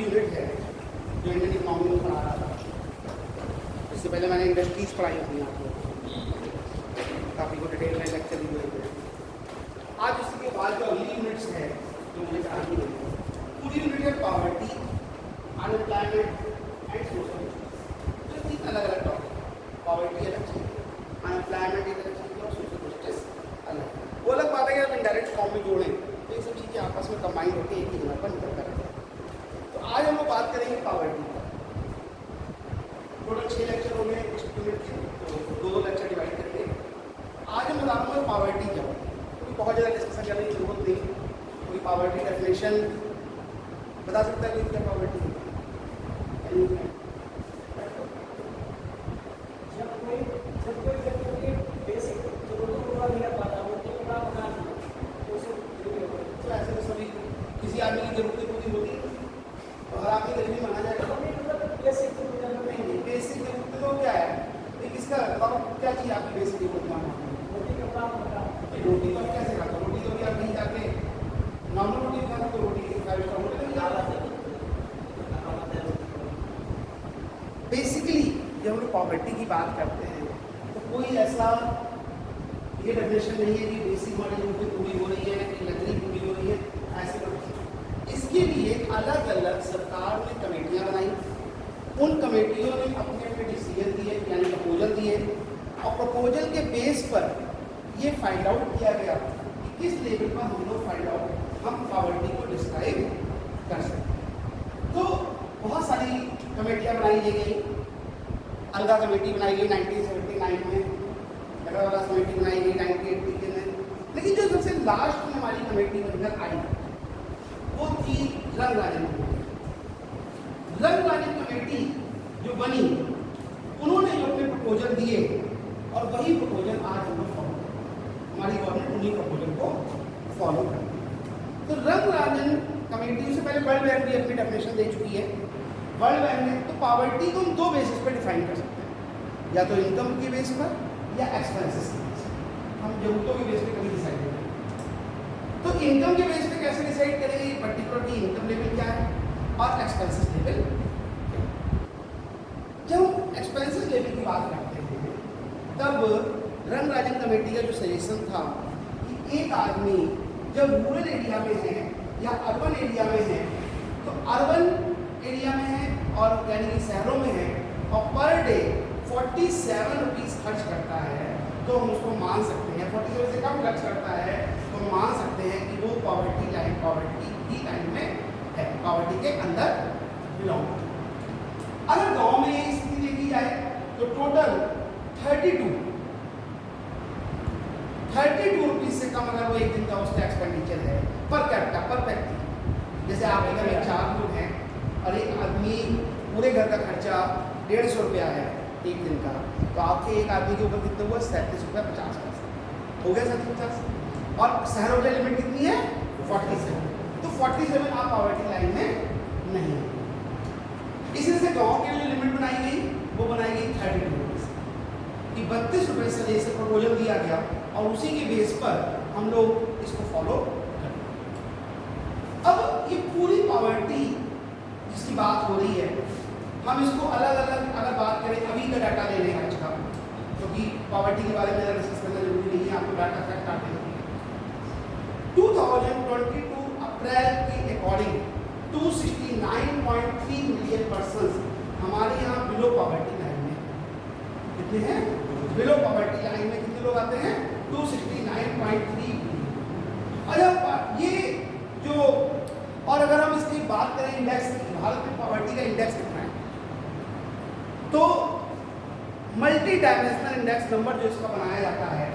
Unit है जो Indian economy में पढ़ा रहा था। इससे पहले मैंने इंडस्ट्रीज पढ़ाई अपनी आपको, काफ़ी को डिटेल में लेक्चर भी हुए थे। आज इसके बाद जो अगली यूनिट्स है जो मुझे पढ़ानी है, पूरी यूनिट है poverty, unemployment and social justice. तो तीन अलग अलग टॉपिक, पॉवर्टी अलग चीज़, अनएम्प्लॉयमेंट एक अलग चीज़ और सोशल जस्टिस अलग। वो अलग बात है कि हम इनडायरेक्ट फॉर्म में जोड़ें तो ये सब चीज़ें आपस में कंबाइन होकर एक ही जगह पर निकल कर रहे हैं। तो आज हम लोग बात करेंगे पॉवर्टी पर। टोटल 6 लेक्चर हो गए इस यूनिट के, तो 2 लेक्चर डिवाइड करके आज हम बताऊँगा पॉवर्टी क्या है। क्योंकि बहुत ज़्यादा डिस्कशन करने की जरूरत नहीं। कोई पॉवर्टी डेफिनेशन बता सकता है कोई क्या पॉवर्टी है? जब कोई व्यक्ति की बेसिक जरूरतों को पूरा नहीं कर पाता, वो तो पूरा बना तो ऐसे तो सभी किसी आदमी की जरूरतें पूरी होती है तो हर आदमी गरीबी माना जाएगा। बेसिक नहीं, बेसिक जरूरतें तो क्या है? एक इसका बताओ क्या चीज़ आपकी बेसिक जरूरत माना? रोटी कपड़ा मकान। रोटी तो आप कैसे खाता? रोटी तो भी आप कहीं जाके नॉर्मल रोटी खाता तो रोटी 5 स्टार होटल में ज़्यादा। बेसिकली जब हम लोग पॉवर्टी की बात करते हैं तो कोई ऐसा ये डेफिनेशन नहीं है कि बेसिक वाली जरूरतें पूरी हो रही है कि लग्जरी पूरी हो रही है, ऐसे नहीं। इसके लिए अलग अलग सरकार ने कमेटियाँ बनाई, उन कमेटियों ने अपने अपने डिसीजन दिए यानी प्रपोजल दिए, और प्रपोजल के बेस पर ये फाइंड आउट किया गया कि किस लेवल पर हम लोग फाइंड आउट हम पॉवर्टी को डिस्क्राइब कर सकते हैं। तो बहुत सारी कमेटियाँ बनाई गई। अलगा कमेटी बनाई गई 1979 में, वाला कमेटी बनाई गई 1980 के में, लेकिन जो सबसे लास्ट में हमारी कमेटी बनकर आई वो थी रंगराजन कमेटी। रंगराजन कमेटी जो बनी, उन्होंने जो अपने प्रपोजल दिए और वही प्रपोजल आज हम लोग फॉलो करते हैं। हमारी गवर्नमेंट उन्हीं प्रपोजल को फॉलो करती है। तो रंगराजन कमेटी से पहले वर्ल्ड बैंक भी अपनी डेफिनेशन दे चुकी है। वर्ल्ड बैंक ने तो पॉवर्टी को हम 2 बेसिस पर डिफाइन कर सकते हैं, या तो इनकम के बेस पर या एक्सपेंसेस के बेस पर। हम जरूरतों के बेस पे कभी डिसाइड नहीं करेंगे। तो इनकम के बेस पे कैसे डिसाइड करेंगे पर्टिकुलर की इनकम लेवल क्या है और एक्सपेंसेस लेवल क्या है। जब हम एक्सपेंसेस लेवल की बात करते हैं तब रंगराजन कमेटी का जो सजेशन था कि एक आदमी जब रूरल एरिया में है या अर्बन एरिया में है, तो अर्बन एरिया में है और यानी कि शहरों में है और पर डे 47 रुपीज़ खर्च करता है, तो हम उसको मान सकते हैं 47 से कम खर्च करता है तो हम मान सकते हैं कि वो पॉवर्टी की लाइन में है, पॉवर्टी के अंदर बिलोंग करता है। अगर गांव में ये स्थिति देखी जाए तो टोटल 32 रुपीज़ से कम अगर वो एक दिन का उसका एक्सपेंडिचर है पर कैपिटा पर व्यक्ति। जैसे आपके घर में 4 लोग हैं और एक आदमी पूरे घर का खर्चा 150 रुपया है एक दिन का, तो आपके एक आदमी के ऊपर कितना हुआ? 37 रुपया 50 पैसे हो गया। 37-50 और शहरों की लिमिट कितनी है? 47। तो 47 आप पॉवर्टी लाइन में नहीं है। इसी तरह से गाँव के लिए लिमिट बनाई गई, वो बनाई गई 32 रुपये कि 32 रुपये से जैसे प्रपोजल दिया गया और उसी के बेस पर हम लोग इसको फॉलो करें। अब ये पूरी पॉवर्टी जिसकी बात हो रही है, हम इसको अलग अलग अगर बात करें अभी का डाटा ले लें आज का, क्योंकि पॉवर्टी के बारे में ज़्यादा डिस्कस करना जरूरी नहीं है, आपको डाटा फैक्ट आते हैं। 2022 अप्रैल के अकॉर्डिंग 269.3 मिलियन पर्सन हमारे यहाँ बिलो पॉवर्टी लाइन में। कितने हैं बिलो पॉवर्टी लाइन में? कितने लोग आते हैं? 269.3 मिलियन। और ये जो, और अगर हम इसकी बात करें इंडेक्स की, भारत में पॉवर्टी का इंडेक्स कितना है, तो मल्टी डायमेंशनल इंडेक्स नंबर जो इसका बनाया जाता है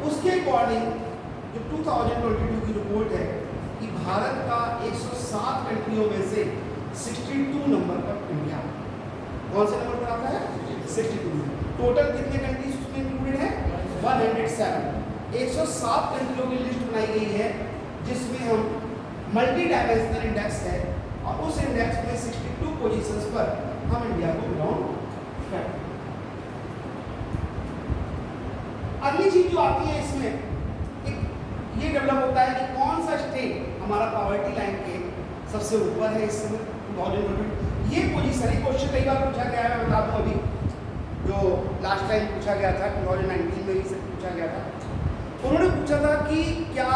उसके अकॉर्डिंग जो 2022 की रिपोर्ट है कि भारत का 107 कंट्रियों में से 62 नंबर पर इंडिया। कौन से नंबर पर आता है? 62। टोटल कितने कंट्रीज उसमें इंक्लूडेड है? 107। 107 कंट्रियों की लिस्ट बनाई गई है जिसमें हम मल्टी डायमेंशनल इंडेक्स है और उस इंडेक्स में 62 पोजीशंस पर हम इंडिया को बिलोंग करते हैं। अगली चीज जो आती है इसमें ये डेवलप होता है कि कौन सा स्टेट हमारा पॉवर्टी लाइन के सबसे ऊपर है इस समय 2020। ये पोजीशन है, क्वेश्चन कई बार पूछा गया है, मैं बता दूं अभी जो लास्ट टाइम पूछा गया था 2019 में ही से पूछा गया था। उन्होंने पूछा था कि क्या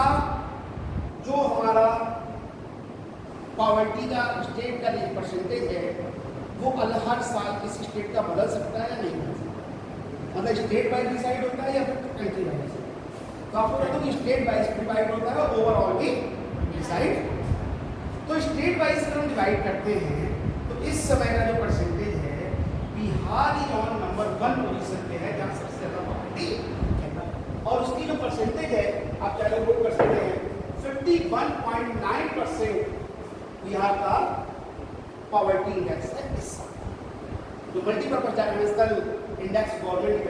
जो हमारा पॉवर्टी का स्टेट का जो परसेंटेज है वो हर साल किसी स्टेट का बदल सकता है या नहीं बदल सकता, मतलब स्टेट वाइज डिसाइड होता है या फिर कंट्री वाइज। तो आपको कहता हूँ कि स्टेट वाइज डिवाइड होता है, ओवरऑल भी डिसाइड। तो स्टेट वाइज अगर हम डिवाइड करते हैं तो इस समय का जो परसेंटेज है बिहार ही ऑन नंबर 1 पोजीशन पे है जहाँ सबसे ज़्यादा पॉवर्टी है, और उसकी जो परसेंटेज है आप चाहे नोट कर सकते हैं 51.9% बिहार का पॉवर्टी इंडेक्स है इस साल। जो मल्टीपर्पज डायमेंशनल इंडेक्स गवर्नमेंट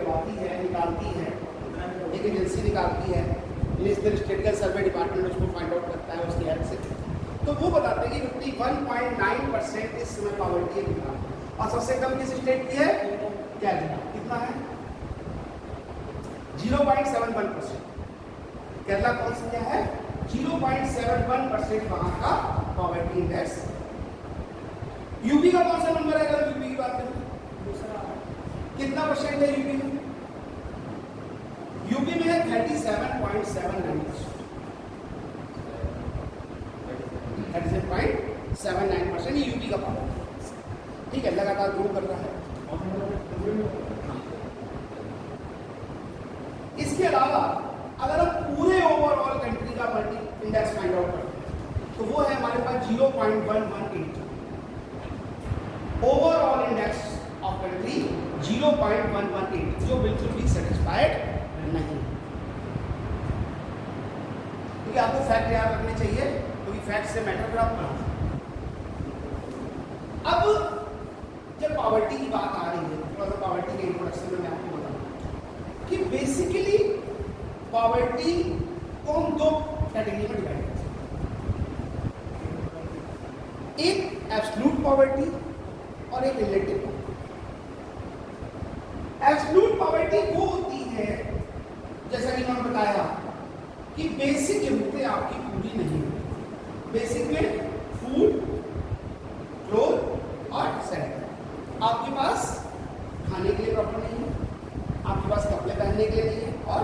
निकालती है, एक एजेंसी निकालती है, नेशनल स्टेटिस्टिकल सर्वे डिपार्टमेंट उसको फाइंड आउट करता है उसकी हेल्प से, तो वो बताते हैं कि 51.9% इस समय पॉवर्टी है बिहार, और सबसे कम किस स्टेट की है, केरला। कितना है, 0.71%। केरला कौन सी क्या है, 0.71% वहां का पॉवर्टी इंडेक्स। यूपी का कौन सा नंबर है, अगर यूपी की बात करें दूसरा कितना परसेंट है यूपी में, यूपी में है 37.79%। 37.79% ये यूपी का पॉवर्टी, ठीक है, लगातार ग्रो कर रहा है। इसके अलावा अगर हम पूरे ओवरऑल कंट्री का मल्टी इंडेक्स फाइंड आउट करते हैं तो वो है हमारे पास 0.118। ओवरऑल इंडेक्स ऑफ कंट्री 0.118, जो बिल्कुल भी सेटिस्फाइड नहीं, क्योंकि आपको फैक्ट याद रखने चाहिए, क्योंकि फैक्ट से मैटर आप बना। अब जब पॉवर्टी की बात आ रही है, थोड़ा सा पॉवर्टी के इंट्रोडक्शन में मैं आपको बताऊं कि बेसिकली पॉवर्टी को हम दो कैटेगरी में डिवाइड कर सकते हैं, एक एब्सोल्यूट पॉवर्टी और एक रिलेटिव पॉवर्टी। एब्सोल्यूट पॉवर्टी वो होती है, जैसा कि मैंने बताया, कि बेसिक जरूरतें आपकी पूरी नहीं होती। बेसिक में फूड, क्लोथ और सेंटर आपके पास खाने के लिए प्रॉपर नहीं है, आपके पास कपड़े पहनने के लिए नहीं है, और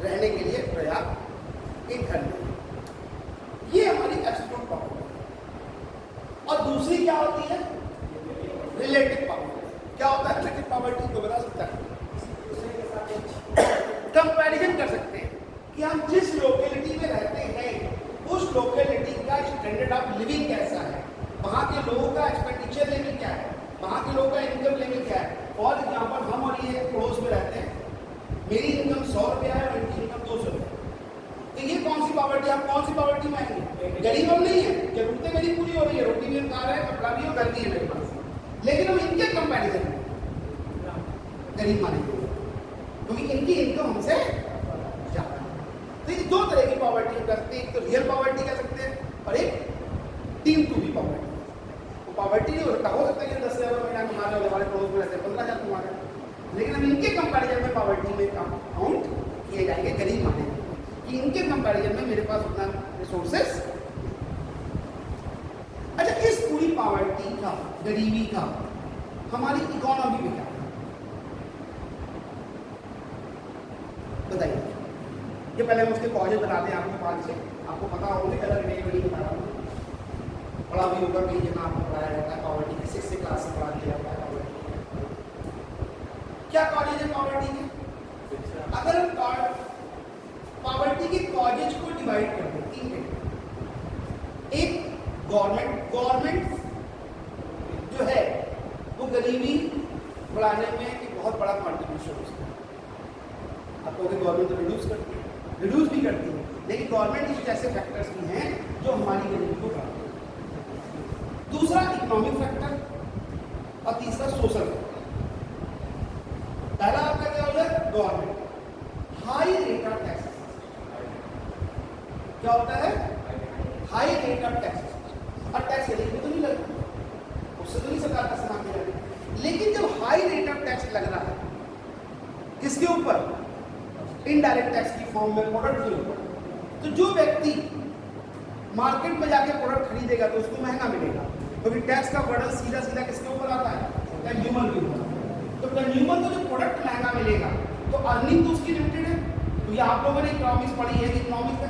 रहने के लिए पर्याप्त एक घर नहीं है। ये हमारी एब्सोल्यूट पॉवर्टी। और दूसरी क्या होती है, रिलेटिव पॉवर्टी। क्या होता है रिलेटिव पॉवर्टी, तो बता सकता है, कंपैरिजन कर सकते हैं कि हम जिस लोकेलिटी में रहते हैं उस लोकेलिटी का स्टैंडर्ड ऑफ लिविंग कैसा है, वहाँ के लोगों का एक्सपेंडिचर लेवल क्या है, वहाँ के लोगों का इनकम लेवल क्या है। फॉर एग्जाम्पल हम और ये पड़ोस में रहते हैं, मेरी इनकम 100 रुपया है और इनकी इनकम 200 रुपया, तो ये कौन सी पॉवर्टी, हम कौन सी पॉवर्टी में आएंगे, गरीब हम नहीं है, जरूरतें मेरी पूरी हो रही है, रोटी भी हम खा रहे हैं, कपड़ा भी और घर भी है मेरे पास, लेकिन हम इनके कंपैरिजन में गरीब मानेंगे, क्योंकि इनकी इनकम हमसे ज्यादा है। तो ये दो तरह की पॉवर्टी हम करते हैं, एक तो रियल पॉवर्टी कह सकते हैं और एक टीम टू बी पॉवर्टी। वो पॉवर्टी नहीं हो सकता है कि 10,000 महीना कमा रहे हो, हमारे पड़ोस में रहते हैं 15,000 कमा रहे हैं, लेकिन हम इनके कंपैरिजन में पॉवर्टी में काउंट किए जाएंगे, गरीब मानेंगे कि इनके कंपैरिजन में मेरे पास उतना रिसोर्सेस। अच्छा, इस पूरी पॉवर्टी का, गरीबी का हमारी इकोनॉमी में क्या बताइए। ये पहले हम उसके कॉजेज बता दें आपको, 5 से आपको पता होंगे, कलर नहीं बता रहा हूँ, बड़ा भी होगा कई जगह आपको पढ़ाया जाता है पॉवर्टी की, 6th क्लास से पढ़ा दिया जाता है पॉवर्टी। क्या कॉजेज है पॉवर्टी के, अगर हम पॉवर्टी के कॉजेज को डिवाइड कर दें 3 कैटेगरी। एक गवर्नमेंट जो है वो गरीबी बढ़ाने में एक बहुत बड़ा कॉन्ट्रीब्यूशन हो सकता है। आपको गवर्नमेंट तो रिड्यूस भी करती है, लेकिन गवर्नमेंट के कुछ ऐसे फैक्टर्स भी हैं जो हमारी गरीबी को बढ़ाते हैं। दूसरा इकोनॉमिक फैक्टर और तीसरा सोशल फैक्टर। पहला आपका क्या हो गया, government high rate of taxes. क्या होता है, हाई रेट ऑफ टैक्सेस, और टैक्स देने तो नहीं लगता, उससे तो नहीं सरकार का सामान दे रही, लेकिन जब हाई रेट ऑफ टैक्स लग रहा है किसके ऊपर, इनडायरेक्ट टैक्स की फॉर्म में प्रोडक्ट के ऊपर, तो जो व्यक्ति मार्केट में जाके प्रोडक्ट खरीदेगा तो उसको महंगा मिलेगा, क्योंकि टैक्स का बर्डन सीधा सीधा किसके ऊपर आता है? कंज्यूमर के ऊपर। तो कंज्यूमर को जो प्रोडक्ट महंगा मिलेगा तो अर्निंग तो उसकी लिमिटेड है। तो ये आप लोगों ने इकोनॉमिक्स पढ़ी है कि इकोनॉमिक्स का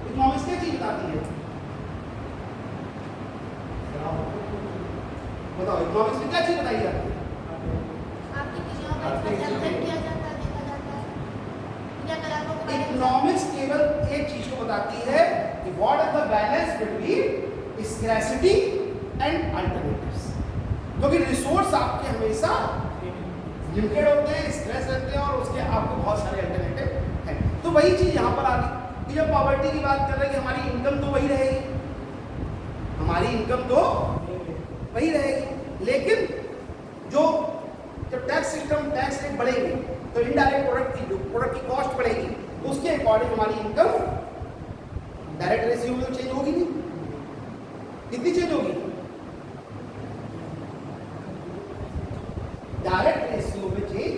इकोनॉमिक्स क्या चीज बताती है? बताओ इकोनॉमिक्स में क्या चीज बताई जाती है? इकोनॉमिक्स केवल एक चीज को बताती है कि what is the balance between scarcity and alternatives, क्योंकि रिसोर्स आपके हमेशा लिमिटेड होते हैं, स्ट्रेस रहते हैं और उसके आपको बहुत सारे अल्टरनेटिव हैं। तो वही चीज यहाँ पर आ गई कि जब पॉवर्टी की बात कर रहे हैं कि हमारी इनकम तो वही रहेगी, हमारी इनकम तो वही रहेगी, लेकिन जो जब टैक्स सिस्टम टैक्स रेट बढ़ेगी तो इनडायरेक्ट प्रोडक्ट की कॉस्ट बढ़ेगी, उसके अकॉर्डिंग हमारी इनकम डायरेक्ट रेशियो में तो चेंज होगी नहीं। कितनी चेंज होगी? डायरेक्ट रेशियो में चेंज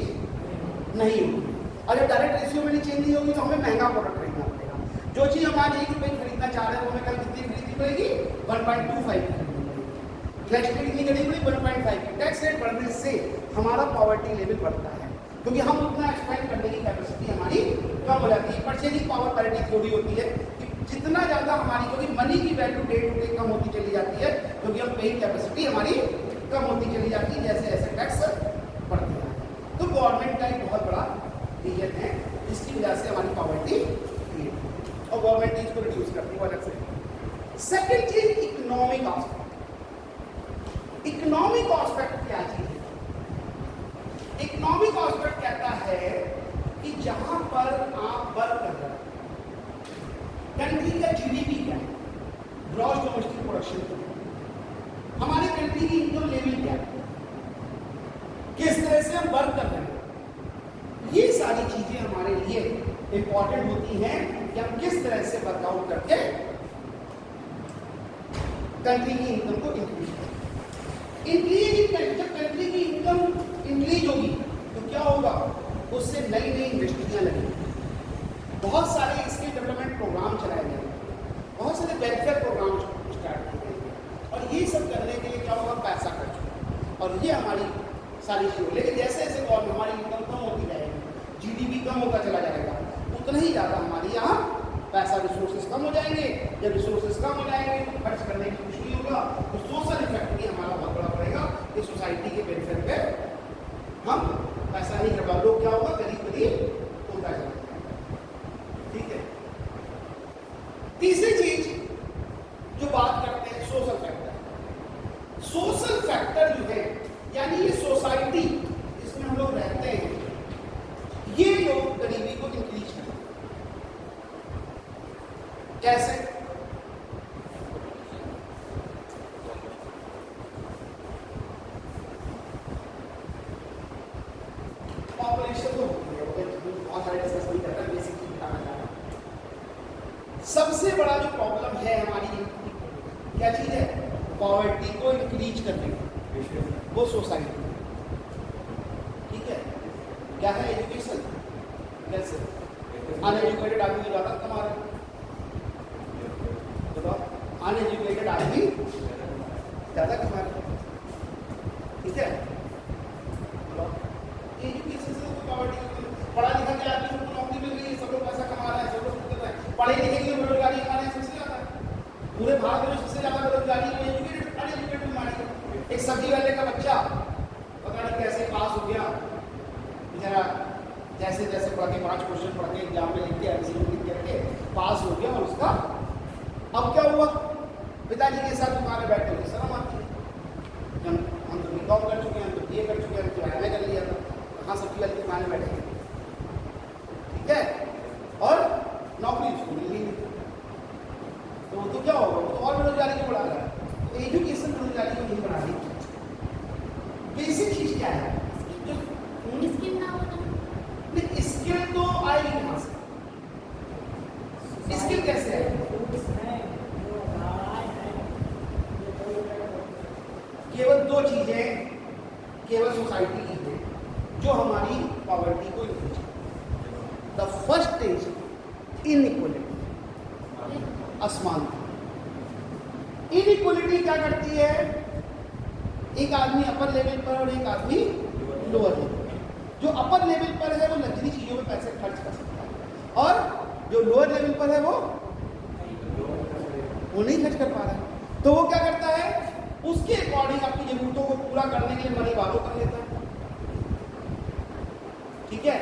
नहीं होगी। और जब डायरेक्ट रेशियो में चेंज नहीं होगी तो हमें महंगा प्रोडक्ट खरीदना पड़ेगा। जो चीज हम आज 1 रुपये खरीदना चाह रहे हैं तो हमें कल कितनी खरीदनी पड़ेगी? 1.25 की खरीदनी पड़ेगी। टैक्स रेट कितनी करनी पड़ेगी? 1.5 की। टैक्स रेट बढ़ने से हमारा पॉवर्टी लेवल बढ़ता है, क्योंकि हम उतना एक्सपेंड करने की कैपेसिटी हमारी कम हो जाती है। परचेजिंग पावर पैरिटी थ्योरी होती है कि जितना ज़्यादा हमारी, क्योंकि मनी की वैल्यू डे टू डे कम होती चली जाती है, क्योंकि हम पेइंग कैपेसिटी हमारी कम होती चली जाती है जैसे जैसे टैक्स बढ़ते हैं। तो गवर्नमेंट का एक बहुत बड़ा रीजन है जिसकी वजह से हमारी पॉवर्टी क्रिएट और गवर्नमेंट इसको रिड्यूस करती है अलग से। सेकेंड चीज इकोनॉमिक आस्पेक्ट। इकोनॉमिक आस्पेक्ट क्या चीज है? इकोनॉमिक आस्पेक्ट कहता है कि जहां पर आप वर्क कर रहे हैं, कंट्री का जीडीपी क्या है, ग्रॉस डोमेस्टिक प्रोडक्शन क्या है, हमारे कंट्री की इनकम लेवल क्या है, किस तरह से हम वर्क कर रहे हैं, ये सारी चीजें हमारे लिए इंपॉर्टेंट होती हैं कि हम किस तरह से वर्कआउट करके कंट्री की इनकम को इंक्रीज करें। जब कंट्री की इनकम इंक्रीज होगी तो क्या होगा? उससे नई नई इंडस्ट्रियां लगेंगी, बहुत सारे स्किल डेवलपमेंट प्रोग्राम चलाए जाएंगे, बहुत सारे वेलफेयर प्रोग्राम स्टार्ट किए जाएंगे, और ये सब करने के लिए क्या होगा? पैसा खर्च होगा। और ये हमारी सारी चीज़ें, लेकिन जैसे जैसे गवर्नमेंट हमारी इनकम कम होती जाएगी, जीडीपी कम होता चला जाएगा, उतना ही ज़्यादा हमारी यहाँ पैसा रिसोर्सेज कम हो जाएंगे। जब रिसोर्सेज कम हो जाएंगे तो खर्च करने की कुछ नहीं होगा, तो सोशल इफेक्ट भी हमारा बहुत बड़ा पड़ेगा कि सोसाइटी के वेलफेयर पे हम पैसा नहीं कर पाए, लोग क्या होगा? गरीब गरीब होता जाएगा। ठीक है। तीसरी चीज जो बात करते हैं सोशल फैक्टर। सोशल फैक्टर जो है यानी ये सोसाइटी जिसमें हम लोग रहते हैं, ये लोग गरीबी को इंक्रीज करते हैं। कैसे? पॉपुलेशन तो होती है, बहुत सारे डिस्कस नहीं करता, बेसिक चीज बताना चाह रहा हूं। सबसे बड़ा जो प्रॉब्लम है हमारी, क्या चीज है? पॉवर्टी को इंक्रीज करने की, वो सोसाइटी। ठीक है। क्या है? एजुकेशन। कैसे? अनएजुकेटेड आदमी ज़्यादा कमा रहे हैं, बताओ। अनएजुकेटेड आदमी ज़्यादा कमा रहे हैं। ठीक है। एजुकेशन से तो पॉवर्टी, पढ़ा लिखा के आदमी सबको नौकरी मिल गई, सब लोग पैसा कमा रहे हैं, सब लोग कर रहे हैं। पढ़े लिखे की बेरोजगारी हमारे सबसे ज़्यादा है, पूरे भारत में सबसे ज़्यादा बेरोजगारी एजुकेटेड अनएजुकेटेड हमारी। एक सब्जी वाले का बच्चा पता नहीं कैसे पास हो गया बेचारा, जैसे जैसे पढ़ के 5 क्वेश्चन पढ़ के एग्जाम में लिख के एमसीक्यू लिख करके पास हो गया, और उसका अब क्या हुआ? पिताजी के साथ दुकान में बैठे हुए शर्म आती है। हम तो बीकॉम कर चुके हैं, हम तो बीए कर चुके हैं, हम तो एमए कर लिया था, कहाँ सब्जी वाली दुकान में बैठे हैं। ठीक है। और नौकरी उसको मिल गई, तो वो तो क्या होगा? वो तो और बेरोजगारी को बढ़ा रहा है। तो एजुकेशन बेरोजगारी को नहीं बढ़ा रही। बेसिक चीज क्या है? स्किल ना हो नहीं, स्किल तो आएगी कहाँ से? स्किल कैसे आएगी? केवल 2 चीजें केवल सोसाइटी की है जो हमारी पॉवर्टी को इंक्रीज करती है। द फर्स्ट इज इनइक्वालिटी, असमानता। इनइक्वालिटी क्या करती है, एक आदमी अपर लेवल पर और एक आदमी लोअर लेवल पर। जो अपर लेवल पर है वो लग्जरी चीजों में पैसे खर्च कर सकता है और जो लोअर लेवल पर है वो नहीं खर्च कर पा रहा है। तो वो क्या करता है, उसके अकॉर्डिंग अपनी जरूरतों को पूरा करने के लिए मनी बारो कर लेता है। ठीक है,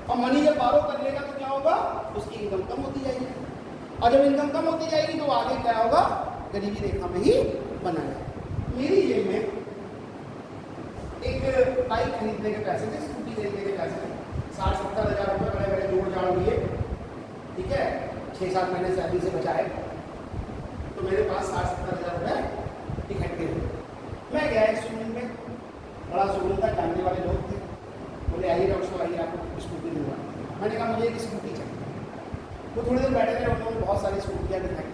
और मनी जब बारो कर लेगा तो क्या होगा, उसकी इनकम कम होती जाएगी और जब इनकम कम होती जाएगी तो आगे क्या होगा, गरीबी रेखा में ही बना है। मेरी जेब में एक बाइक खरीदने के पैसे थे, स्कूटी खरीदने के पैसे थे, 60-70 हज़ार रुपये बड़े बड़े जोड़ जाड़ लिए। ठीक है, 6-7 महीने सैलरी से बचाए तो मेरे पास 60-70 हज़ार रुपये इकट्ठे हुए। मैं गया एक शोरूम में, बड़ा शोरूम था, जानने वाले लोग थे। बोले आइए डॉक्टर साहब आइए, आपको स्कूटी दूंगा। मैंने कहा मुझे एक स्कूटी चाहिए। वो थोड़ी देर बैठे रहे, उन्होंने बहुत सारी स्कूटियाँ दिखाई।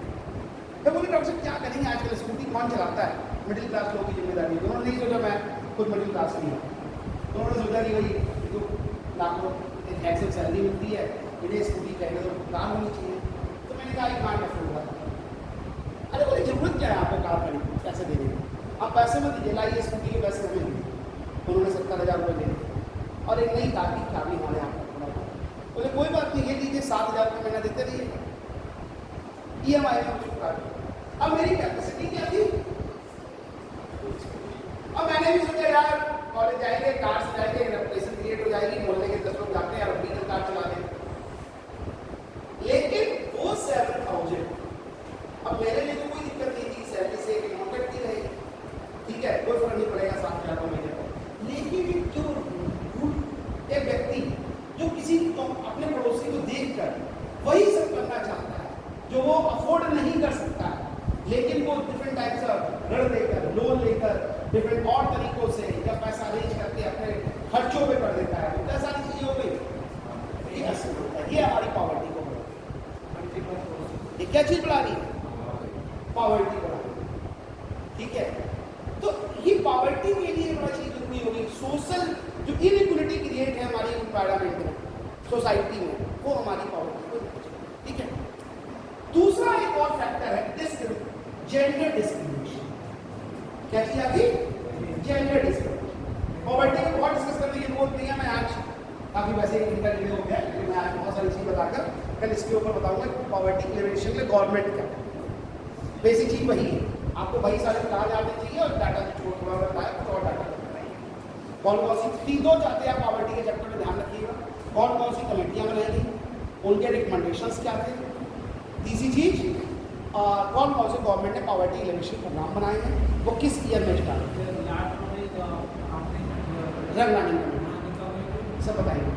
तो बोले डॉक्टर साहब क्या करेंगे, आजकल स्कूटी कौन चलाता है, मिडिल क्लास लोगों की जिम्मेदारी है। उन्होंने नहीं सोचा मैं खुद मिडिल क्लास नहीं हूँ, तो उन्होंने सोचा कि भाई जो लाखों एक एक्सेल सैलरी मिलती है, इन्हें स्कूटी चाहिए तो कार होनी चाहिए। तो मैंने कहा एक कार अफोर्ड होगा। अरे बोले जरूरत क्या है आपको कार खरीदने, पैसे देने की, आप पैसे मत दीजिए, लाइए स्कूटी के पैसे हमें दीजिए। उन्होंने 70 हज़ार रुपये दे दिए और एक नई कार की चाबी हमारे यहाँ पर। बोले कोई बात नहीं, ये दीजिए 7,000 रुपये महीना देते रहिए, EMI में चुका। अब मेरी कैपेसिटी क्या थी, अब मैंने भी सोचा यार कॉलेज जाएंगे, कार से जाएंगे, रेपुटेशन क्रिएट हो जाएगी, मोहल्ले के 10 लोग जाते हैं और अपनी कार चला दें। लेकिन वो 7,000 अब मेरे लिए तो कोई दिक्कत नहीं थी, सैलरी से एक अमाउंट कटती रहेगी, ठीक है, कोई फर्क नहीं पड़ेगा 7,000 महीने पर। लेकिन जो एक व्यक्ति जो किसी अपने पड़ोसी को देखकर वही सब करना चाहता है जो वो अफोर्ड नहीं कर सकता है, लेकिन वो डिफरेंट टाइप्स ऑफ ऋण लेकर, लोन लेकर, डिफरेंट और तरीकों से या पैसा अरेंज करके अपने खर्चों पे कर देता है, तो सारी चीजें हो गई। ये असर होता है, ये हमारी पॉवर्टी को बढ़ाती है। ये क्या चीज बढ़ा रही है, पॉवर्टी बढ़ा रही है। ठीक है, तो ये पॉवर्टी के लिए बड़ा चीज जरूरी होगी। सोशल जो इनइक्वालिटी क्रिएट है हमारी एनवायरमेंट में, सोसाइटी में, वो हमारी पॉवर्टी को। ठीक है, दूसरा एक और फैक्टर है जेंडर डिस्क्रिमिनेशन। क्या चीज आती, जेंडर डिस्क्रिमिनेशन। पॉवर्टी को बहुत डिस्कस करने की जरूरत नहीं है, मैं आज काफी वैसे इंटरव्यू हो गया, लेकिन मैं आज बहुत सारी चीज बताकर कल इसके ऊपर बताऊंगा पॉवर्टी क्लियरेशन के लिए गवर्नमेंट क्या है। बेसिक चीज वही है, आपको वही सारे कहा जाने चाहिए और डाटा थोड़ा बताया, कुछ और डाटा कौन कौन सी 3-2 चाहते हैं आप पॉवर्टी के चैप्टर में ध्यान रखिएगा, कौन कौन सी कमेटियां बनाई गई, उनके रिकमेंडेशंस क्या थे। तीसरी चीज, कौन कौन से गवर्नमेंट ने पॉवर्टी एलिमिनेशन प्रोग्राम बनाए हैं, वो किस ईयर में स्टार्ट हुए, रंग सब बताएंगे।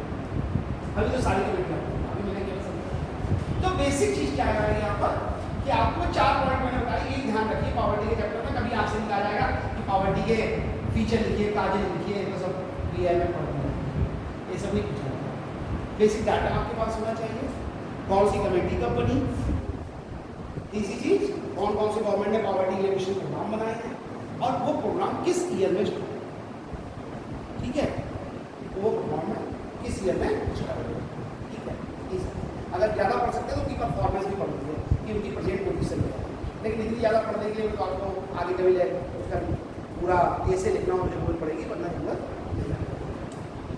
अभी तो सारी कमेटियां अभी मैंने क्या समझा। तो बेसिक चीज क्या है यहाँ पर कि आपको 4 पॉइंट मैंने बताया, ये ध्यान रखिए पॉवर्टी के चैप्टर में कभी आपसे निकाला जाएगा कि पॉवर्टी के फीचर लिखिए, काजें लिखिए, तो सब BI में पढ़ना है, ये सब नहीं पूछा जाता। बेसिक डाटा आपके पास होना चाहिए, कौन सी कमेटी कब बनी, तीसरी चीज कौन कौन से गवर्नमेंट ने पॉवर्टी एलिमिनेशन प्रोग्राम बनाए हैं और वो प्रोग्राम किस ईयर में स्टार्ट। ठीक है, वो प्रोग्राम किस ईयर में स्टार्ट हुआ। ठीक है, अगर ज़्यादा पढ़ सकते हैं तो उनकी परफॉर्मेंस भी बढ़ती है कि उनकी प्रेजेंट पोजीशन है, लेकिन इतनी ज़्यादा पढ़ने के लिए तो आपको आगे कभी उसका पूरा ऐसे लिखना हो जरूरत पड़ेगी, वरना जरूरत नहीं है।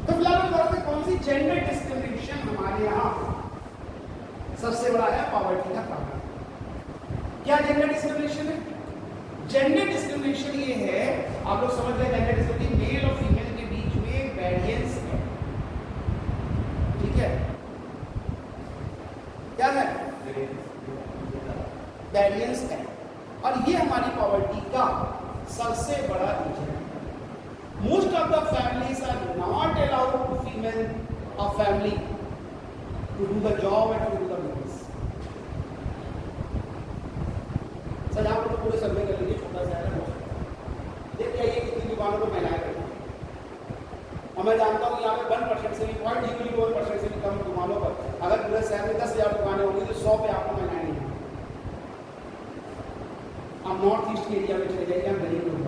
तो फिलहाल कौन सी जेंडर डिस्क्रिमिनेशन हमारे यहाँ सबसे बड़ा है, पॉवर्टी का कारण। क्या जेंडर डिस्क्रिमिनेशन है, जेंडर डिस्क्रिमिनेशन ये है, आप लोग समझ गए जेंडर डिस्क्रिमिनेशन मेल और फीमेल के बीच में वेरिएंस है। ठीक है, क्या है, वेरिएंस है, और ये हमारी पॉवर्टी का सबसे बड़ा रीजन है। Most of the families are not allowed to female और family to do the job and to do the business. Sir आप लोग पूरे सर्वे कर लीजिए, छोटा सा है, देख आइए कितनी दुकानों को महिलाएं करती हैं। और मैं जानता हूँ यहाँ पे 1% से भी 0.01% से भी कम दुकानों पर अगर पूरे शहर में 10,000 दुकानें होंगी तो 100 पे आपको महिलाएं नहीं। आप नॉर्थ ईस्ट के एरिया में चले जाइए, हम गरीब लोग,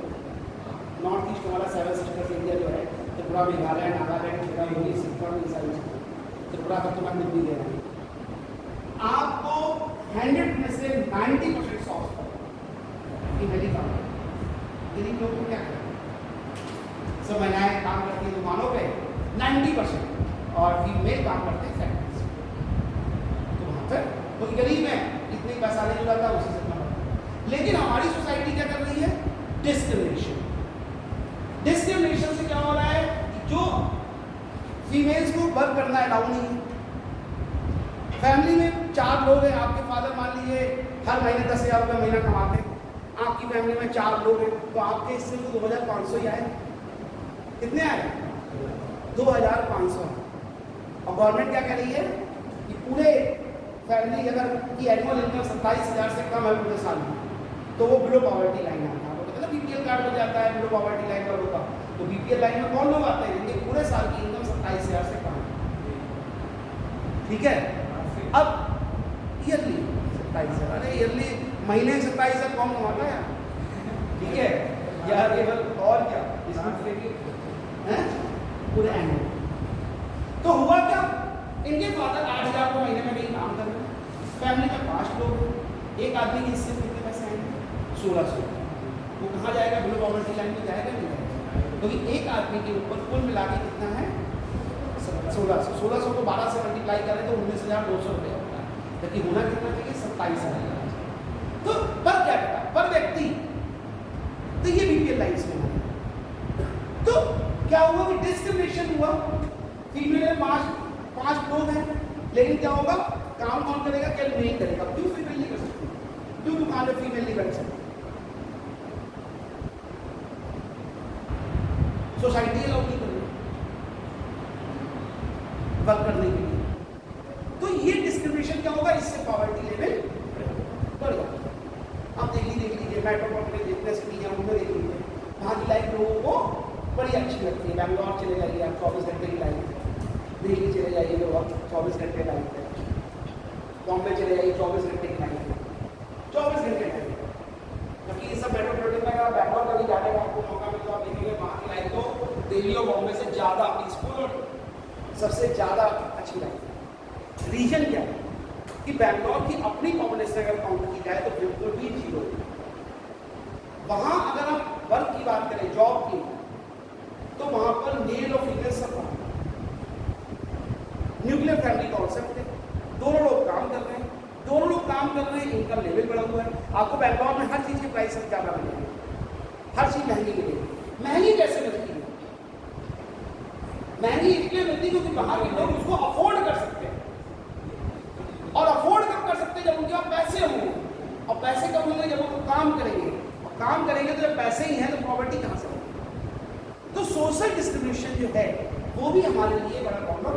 नॉर्थ ईस्ट हमारा 7 सिस्टर्स एरिया जो है, त्रिपुरा, मेघालय, नागालैंड, त्रिपुरा, सिक्किम, ये सारी चीज़ें, त्रिपुरा का तो मैं मिल भी दे रहा हूँ। आपको 100 में से 90% सॉफ्ट फीमेल ही काम करती है। गरीब लोग को क्या करें, सब महिलाएं काम करती हैं दुकानों पे 90%, और फीमेल काम करते हैं फैक्ट्रीज। तो वहाँ पर कोई गरीब है, इतने पैसा नहीं लगाता, उसी से काम करता है। लेकिन हमारी सोसाइटी क्या कर रही है, डिस्क्रिमिनेशन। डिस्क्रिमिनेशन से क्या हो रहा है कि जो फीमेल्स को वर्क करना अलाउ नहीं है। फैमिली में 4 लोग हैं, आपके फादर मान लीजिए हर महीने 10,000 रुपये महीना कमाते हैं, आपकी फैमिली में 4 लोग हैं, तो आपके इससे तो 2,500 ही आए। कितने आए, 2,500। और गवर्नमेंट क्या कह रही है कि पूरे फैमिली अगर की एनुअल इनकम 27,000 से कम है पूरे साल में, तो वो बिलो पॉवर्टी लाइन आता है। मतलब बीपीएल कार्ड हो जाता है, बिलो पॉवर्टी लाइन पर होगा। तो बीपीएल लाइन में कौन लोग आते हैं जिनके पूरे साल की इनकम 27,000 से कम है, ठीक है। अब ईयरली 27,000, अरे ईयरली महीने 27,000 कौन कमाता है, ठीक है यार, केवल और क्या हैं पूरे एनुअल। तो हुआ क्या, इनके फादर 8,000 को महीने में नहीं काम कर रहे, फैमिली में 5 लोग हैं, एक आदमी के हिस्से में कितने पैसे आएंगे, 1,600। वो कहाँ जाएगा, बिलो पॉवर्टी लाइन में जाएगा नहीं जाएगा, क्योंकि एक आदमी के ऊपर कुल मिला के कितना है 1,600 को 12 से मल्टीप्लाई करें तो 19,200 रुपये होता है, जबकि होना कितना चाहिए 27,000। तो पर कैपिटा पर व्यक्ति, तो ये बीपीएल लाइन में है। तो क्या हुआ कि डिस्क्रिमिनेशन हुआ, फीमेल में 5 लोग हैं, लेकिन क्या होगा, काम कौन करेगा, क्या नहीं करेगा। क्यों फीमेल नहीं कर सकती, क्यों दुकान में फीमेल नहीं बैठ सकती, सोसाइटी अलाउ नहीं कर रही वर्क करने के लिए। तो ये डिस्क्रिमिनेशन क्या होगा, इससे पॉवर्टी लेवल बढ़ जाता है। आप देख लीजिए मेट्रोपॉलिटन जितने सिटी हैं उनमें देख लीजिए, वहाँ की लाइफ लोगों को बड़ी अच्छी लगती है। बैंगलोर चले जाइए आप, 24 घंटे की लाइफ है। दिल्ली चले जाइए तो 24 घंटे लाइफ है। बॉम्बे चले जाइए 24 घंटे की लाइफ है, 24 घंटे लाइफ है। क्योंकि ये सब मेट्रोपॉलिटन में अगर बैंगलोर कभी जाने का आपको मौका मिले तो आप देखेंगे वहाँ की लाइफ तो दिल्ली और बॉम्बे से ज़्यादा पीसफुल और सबसे ज़्यादा अच्छी लाइफ है। रीजन क्या है कि बैंगलोर की अपनी पॉपुलेशन अगर काउंट की जाए तो बिल्कुल भी 0 है। वहाँ अगर आप वर्क की बात करें, जॉब की, तो वहाँ पर मेल और फीमेल सब न्यूक्लियर फैमिली कॉन्सेप्ट है, दोनों लोग काम कर रहे हैं, इनकम लेवल बढ़ा हुआ है। आपको बैंगलोर में हर चीज़ की प्राइस ज़्यादा मिलेगी, हर चीज़ महंगी मिलेगी। महंगी कैसे मिलती है, महंगी इसलिए मिलती है क्योंकि वहाँ के लोग उसको अफोर्ड कर सकते हैं, और अफोर्ड कब कर सकते हैं, जब उनके पास पैसे होंगे, और पैसे कब होंगे, जब वो काम करेंगे, और काम करेंगे तो जब पैसे ही हैं तो प्रॉपर्टी कहाँ से होगी। तो सोशल डिस्क्रिमिनेशन जो है वो भी हमारे लिए बड़ा प्रॉब्लम।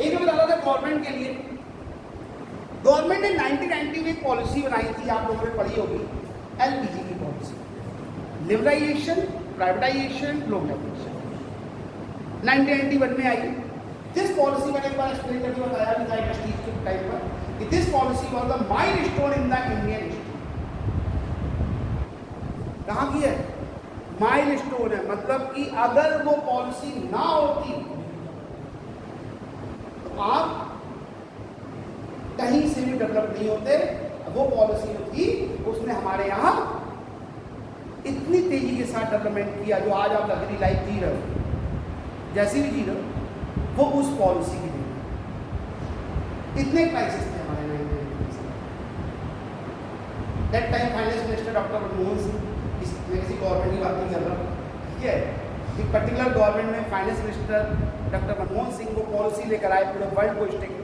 एक मैं बता रहा था गवर्नमेंट के लिए, गवर्नमेंट ने 1990 में एक पॉलिसी बनाई थी, आप लोगों ने पढ़ी होगी, एलपीजी की पॉलिसी, लिबरलाइजेशन, प्राइवेटाइजेशन, ग्लोबलाइजेशन, 1991 में आई। दिस पॉलिसी मैंने एक बार एक्सप्लेन करके बताया भी था इंडस्ट्रीज के टाइम पर कि this policy was the milestone in the Indian history. कहाँ की है, माइलस्टोन है, मतलब कि अगर वो पॉलिसी ना होती तो आप कहीं से भी डेवलप नहीं होते। वो पॉलिसी जो थी उसने हमारे यहाँ इतनी तेजी के साथ डेवलपमेंट किया, जो आज आप लग्जरी लाइफ जी रहे हो, जैसी भी जी रहे हो, वो उस पॉलिसी की नहीं। इतने क्राइसिस थे हमारे यहाँ that time. Finance minister doctor Manmohan Singh, किसी गवर्नमेंट की बात नहीं कर रहा, ठीक है, एक पर्टिकुलर गवर्नमेंट में finance minister doctor Manmohan Singh को पॉलिसी लेकर आए पूरे वर्ल्ड को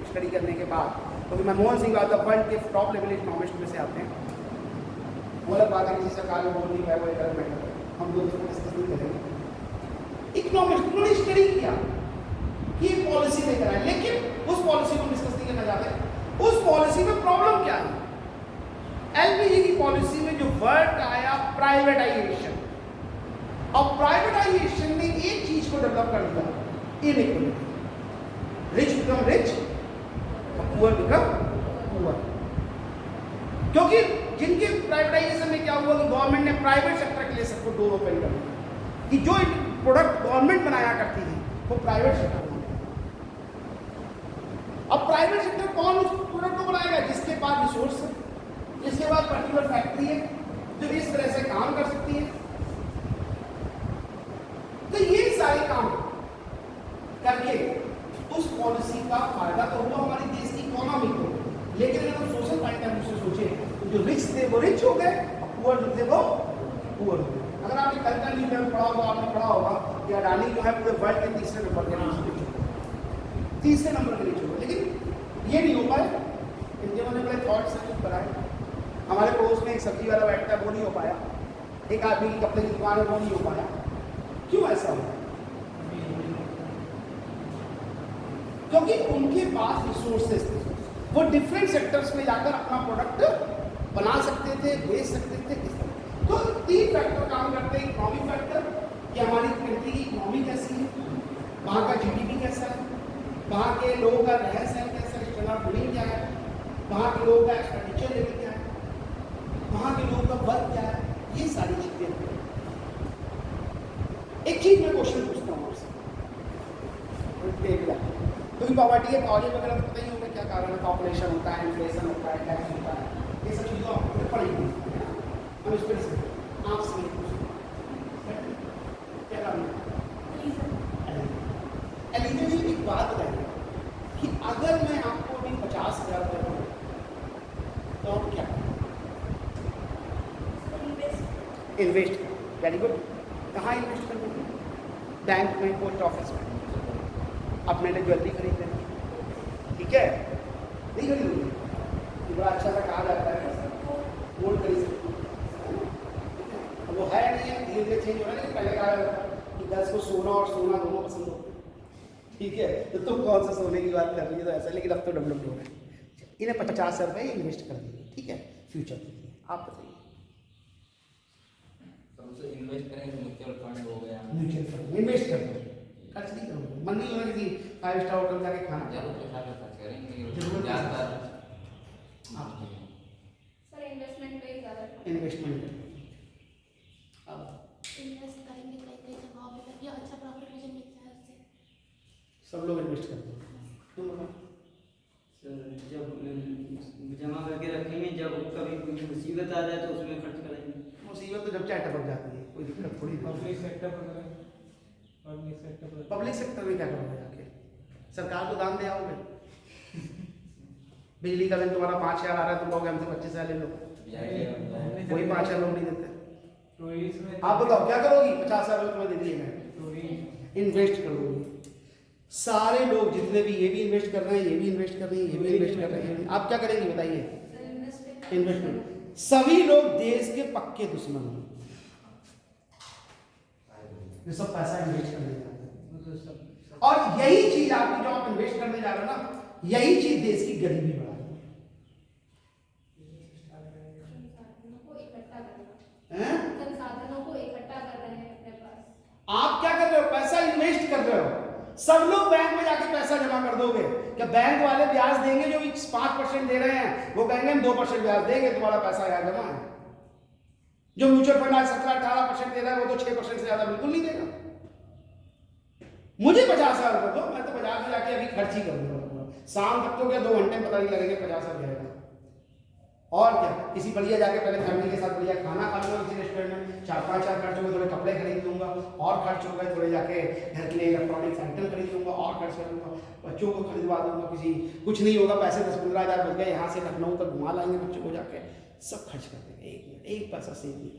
स्टडी करने के बाद, क्योंकि मनमोहन सिंह आज द वर्ल्ड के टॉप लेवल इकोनॉमिस्ट में से आते हैं। वो अलग बात है, किसी सरकार में बोल नहीं पाए, वो एक अलग मैटर है, हम लोग इसको डिस्कस नहीं करेंगे। इकोनॉमिस्ट उन्होंने स्टडी किया कि पॉलिसी लेकर आए, लेकिन उस पॉलिसी को डिस्कस नहीं करना चाहते। उस पॉलिसी में प्रॉब्लम क्या है, एलपीजी की पॉलिसी में जो वर्ड आया प्राइवेटाइजेशन, और प्राइवेटाइजेशन ने एक चीज को डेवलप कर दिया, inequality. Rich become rich, poor become poor. क्योंकि जिनके प्राइवेटाइजेशन में क्या हुआ कि गवर्नमेंट ने प्राइवेट सेक्टर के लिए सबको डोर ओपन कर दिया, कि जो प्रोडक्ट गवर्नमेंट बनाया करती थी वो प्राइवेट सेक्टर बना। अब प्राइवेट सेक्टर कौन उस प्रोडक्ट को बनाएगा, जिसके पास रिसोर्स है, जिसके पास पर्टिकुलर फैक्ट्री है, जो इस तरह से काम कर सकती है। तो ये सारे काम करके उस पॉलिसी का फायदा तो हुआ हमारे देश की इकोनॉमी को, लेकिन अगर हम सोशल पॉइंट ऑफ व्यू से सोचें तो जो रिच थे वो रिच हो गए और पुअर जो थे वो पुअर हो गए। अगर आपने कल का न्यूज़ में पढ़ा होगा, आपने पढ़ा होगा कि अडानी जो है पूरे वर्ल्ड के तीसरे नंबर के रिच हो गए, लेकिन ये नहीं हो पाए। इनके मैंने बड़े थॉट्स से कुछ कराए। हमारे पड़ोस में एक सब्जी वाला बैठता है, वो नहीं हो पाया। एक आदमी की कपड़े की दुकान है, वो नहीं हो पाया। क्यों ऐसा हुआ? क्योंकि उनके पास रिसोर्सेज थे, वो डिफरेंट सेक्टर्स में जाकर अपना प्रोडक्ट बना सकते थे, बेच सकते थे। तो 3 फैक्टर काम करते हैं। इकोनॉमिक फैक्टर कि हमारी कंट्री की इकोनॉमी कैसी है, वहाँ का जीडीपी कैसा है, वहाँ के लोगों का रहन सहन कैसा है, स्टैंडर्ड ऑफ लिविंग क्या है, वहाँ के लोगों का एक्सपेंडिचर लेवल क्या है, वहाँ के लोगों का वर्क क्या है, ये सारी चीजें। एक चीज मैं क्वेश्चन पूछता हूँ आपसे, क्योंकि पॉवर्टी के कॉलेज वगैरह तो पता ही होगा क्या कारण है। पॉपुलेशन होता है, इन्फ्लेशन होता है, टैक्स होता है, ये सब चीज़ों आपको पढ़ेंगे। हम इस पर आपसे क्या कारण है? एलिजा जी एक बात बताइए कि अगर मैं आपको अभी 50,000 रुपये दूँ तो आप क्या इन्वेस्ट करें? Very good. कहाँ इन्वेस्ट करेंगे? बैंक में, पोस्ट ऑफिस में, अपने लिए ज्वेलरी खरीद लेना, ठीक है? नहीं खरीदोगे? बड़ा अच्छा सा कहा जाता है गोल्ड खरीद सकते हो, वो है नहीं है, धीरे धीरे चेंज हो रहा है। लेकिन पहले कहा जाता था कि 10 को सोना और सोना दोनों पसंद होते हैं, ठीक है? तो तुम कौन सा सोने की बात कर रही है? तो ऐसा, लेकिन अब तो डेवलप हो रहा है। इन्हें 50,000 रुपये इन्वेस्ट कर दीजिए, ठीक है, फ्यूचर के लिए। आप बताइए। सबसे इन्वेस्ट करेंगे म्यूचुअल फंड हो गया, म्यूचुअल फंड इन्वेस्ट कर दो, खर्च नहीं करोगे। मन नहीं होगा किसी 5 स्टार होटल जाके खाना, जरूर के साथ खर्च करेंगे जरूरत के ज़्यादातर। सर इन्वेस्टमेंट पे ज़्यादा इन्वेस्टमेंट अब इन्वेस्ट करेंगे कई जगहों पे, ताकि अच्छा प्रॉफिट मुझे मिलता है उससे। सब लोग इन्वेस्ट करते हैं। तुम बताओ। सर जब जमा करके रखेंगे, जब कभी कोई मुसीबत आ जाए तो उसमें खर्च करेंगे। मुसीबत तो जब चाहे टपक जाती है, कोई दिक्कत थोड़ी। पब्लिक सेक्टर पर करें, पब्लिक सेक्टर पर पब्लिक सेक्टर में क्या करोगे जाके? सरकार को दान दे आओगे? बिजली का बिल तुम्हारा 5,000 आ रहा है, तुम कहोगे हमसे 25,000 ले लो, वही 5,000 लोग नहीं देते। तो इसमें आप बताओ क्या करोगी? 50,000 रुपये तुम्हें दे दिए गए, इन्वेस्ट करोगी। सारे लोग जितने भी, ये भी इन्वेस्ट कर रहे हैं, ये भी इन्वेस्ट कर रहे हैं, ये भी इन्वेस्ट कर रहे हैं, आप क्या करेंगे बताइए? इन्वेस्टमेंट। सभी लोग देश के पक्के दुश्मन हैं, ये सब पैसा इन्वेस्ट करने जा रहे हैं। और यही चीज आपकी जो आप इन्वेस्ट करने जा रहे हो ना, यही चीज देश की गरीबी बढ़ा रही है। संसाधनों को इकट्ठा कर रहे हैं अपने पास। आप क्या कर रहे हो? पैसा इन्वेस्ट कर रहे हो। सब लोग बैंक में जाके पैसा जमा कर दोगे, क्या बैंक वाले ब्याज देंगे? जो 5% दे रहे हैं वो कहेंगे हम 2% ब्याज देंगे, तुम्हारा पैसा यहाँ जमा है। जो म्यूचुअल फंड आज 17-18% दे रहा है, वो तो 6% से ज्यादा बिल्कुल नहीं देगा। मुझे 50,000 रुपये दो, मैं तो बाजार में जाके अभी खर्च ही करूंगा। शाम तक तो क्या 2 घंटे पता नहीं लगेंगे, 50,000 जाएगा। और क्या, किसी बढ़िया जाके पहले फैमिली के साथ बढ़िया खाना खा लूंगा किसी रेस्टोरेंट में, 4-5,000 खर्च होंगे, थोड़े कपड़े खरीद लूंगा, और खर्च हो गए थोड़े जाके घर के लिए इलेक्ट्रॉनिक्स आइटम खरीद लूंगा, और खर्च कर लूंगा, बच्चों को खरीदवा दूंगा। किसी कुछ नहीं होगा, पैसे 10-15,000 बच गए, यहाँ से लखनऊ तक घुमा लाएंगे बच्चों को जाके, सब खर्च कर देंगे। 1 मिनट, एक पैसा सेव नहीं।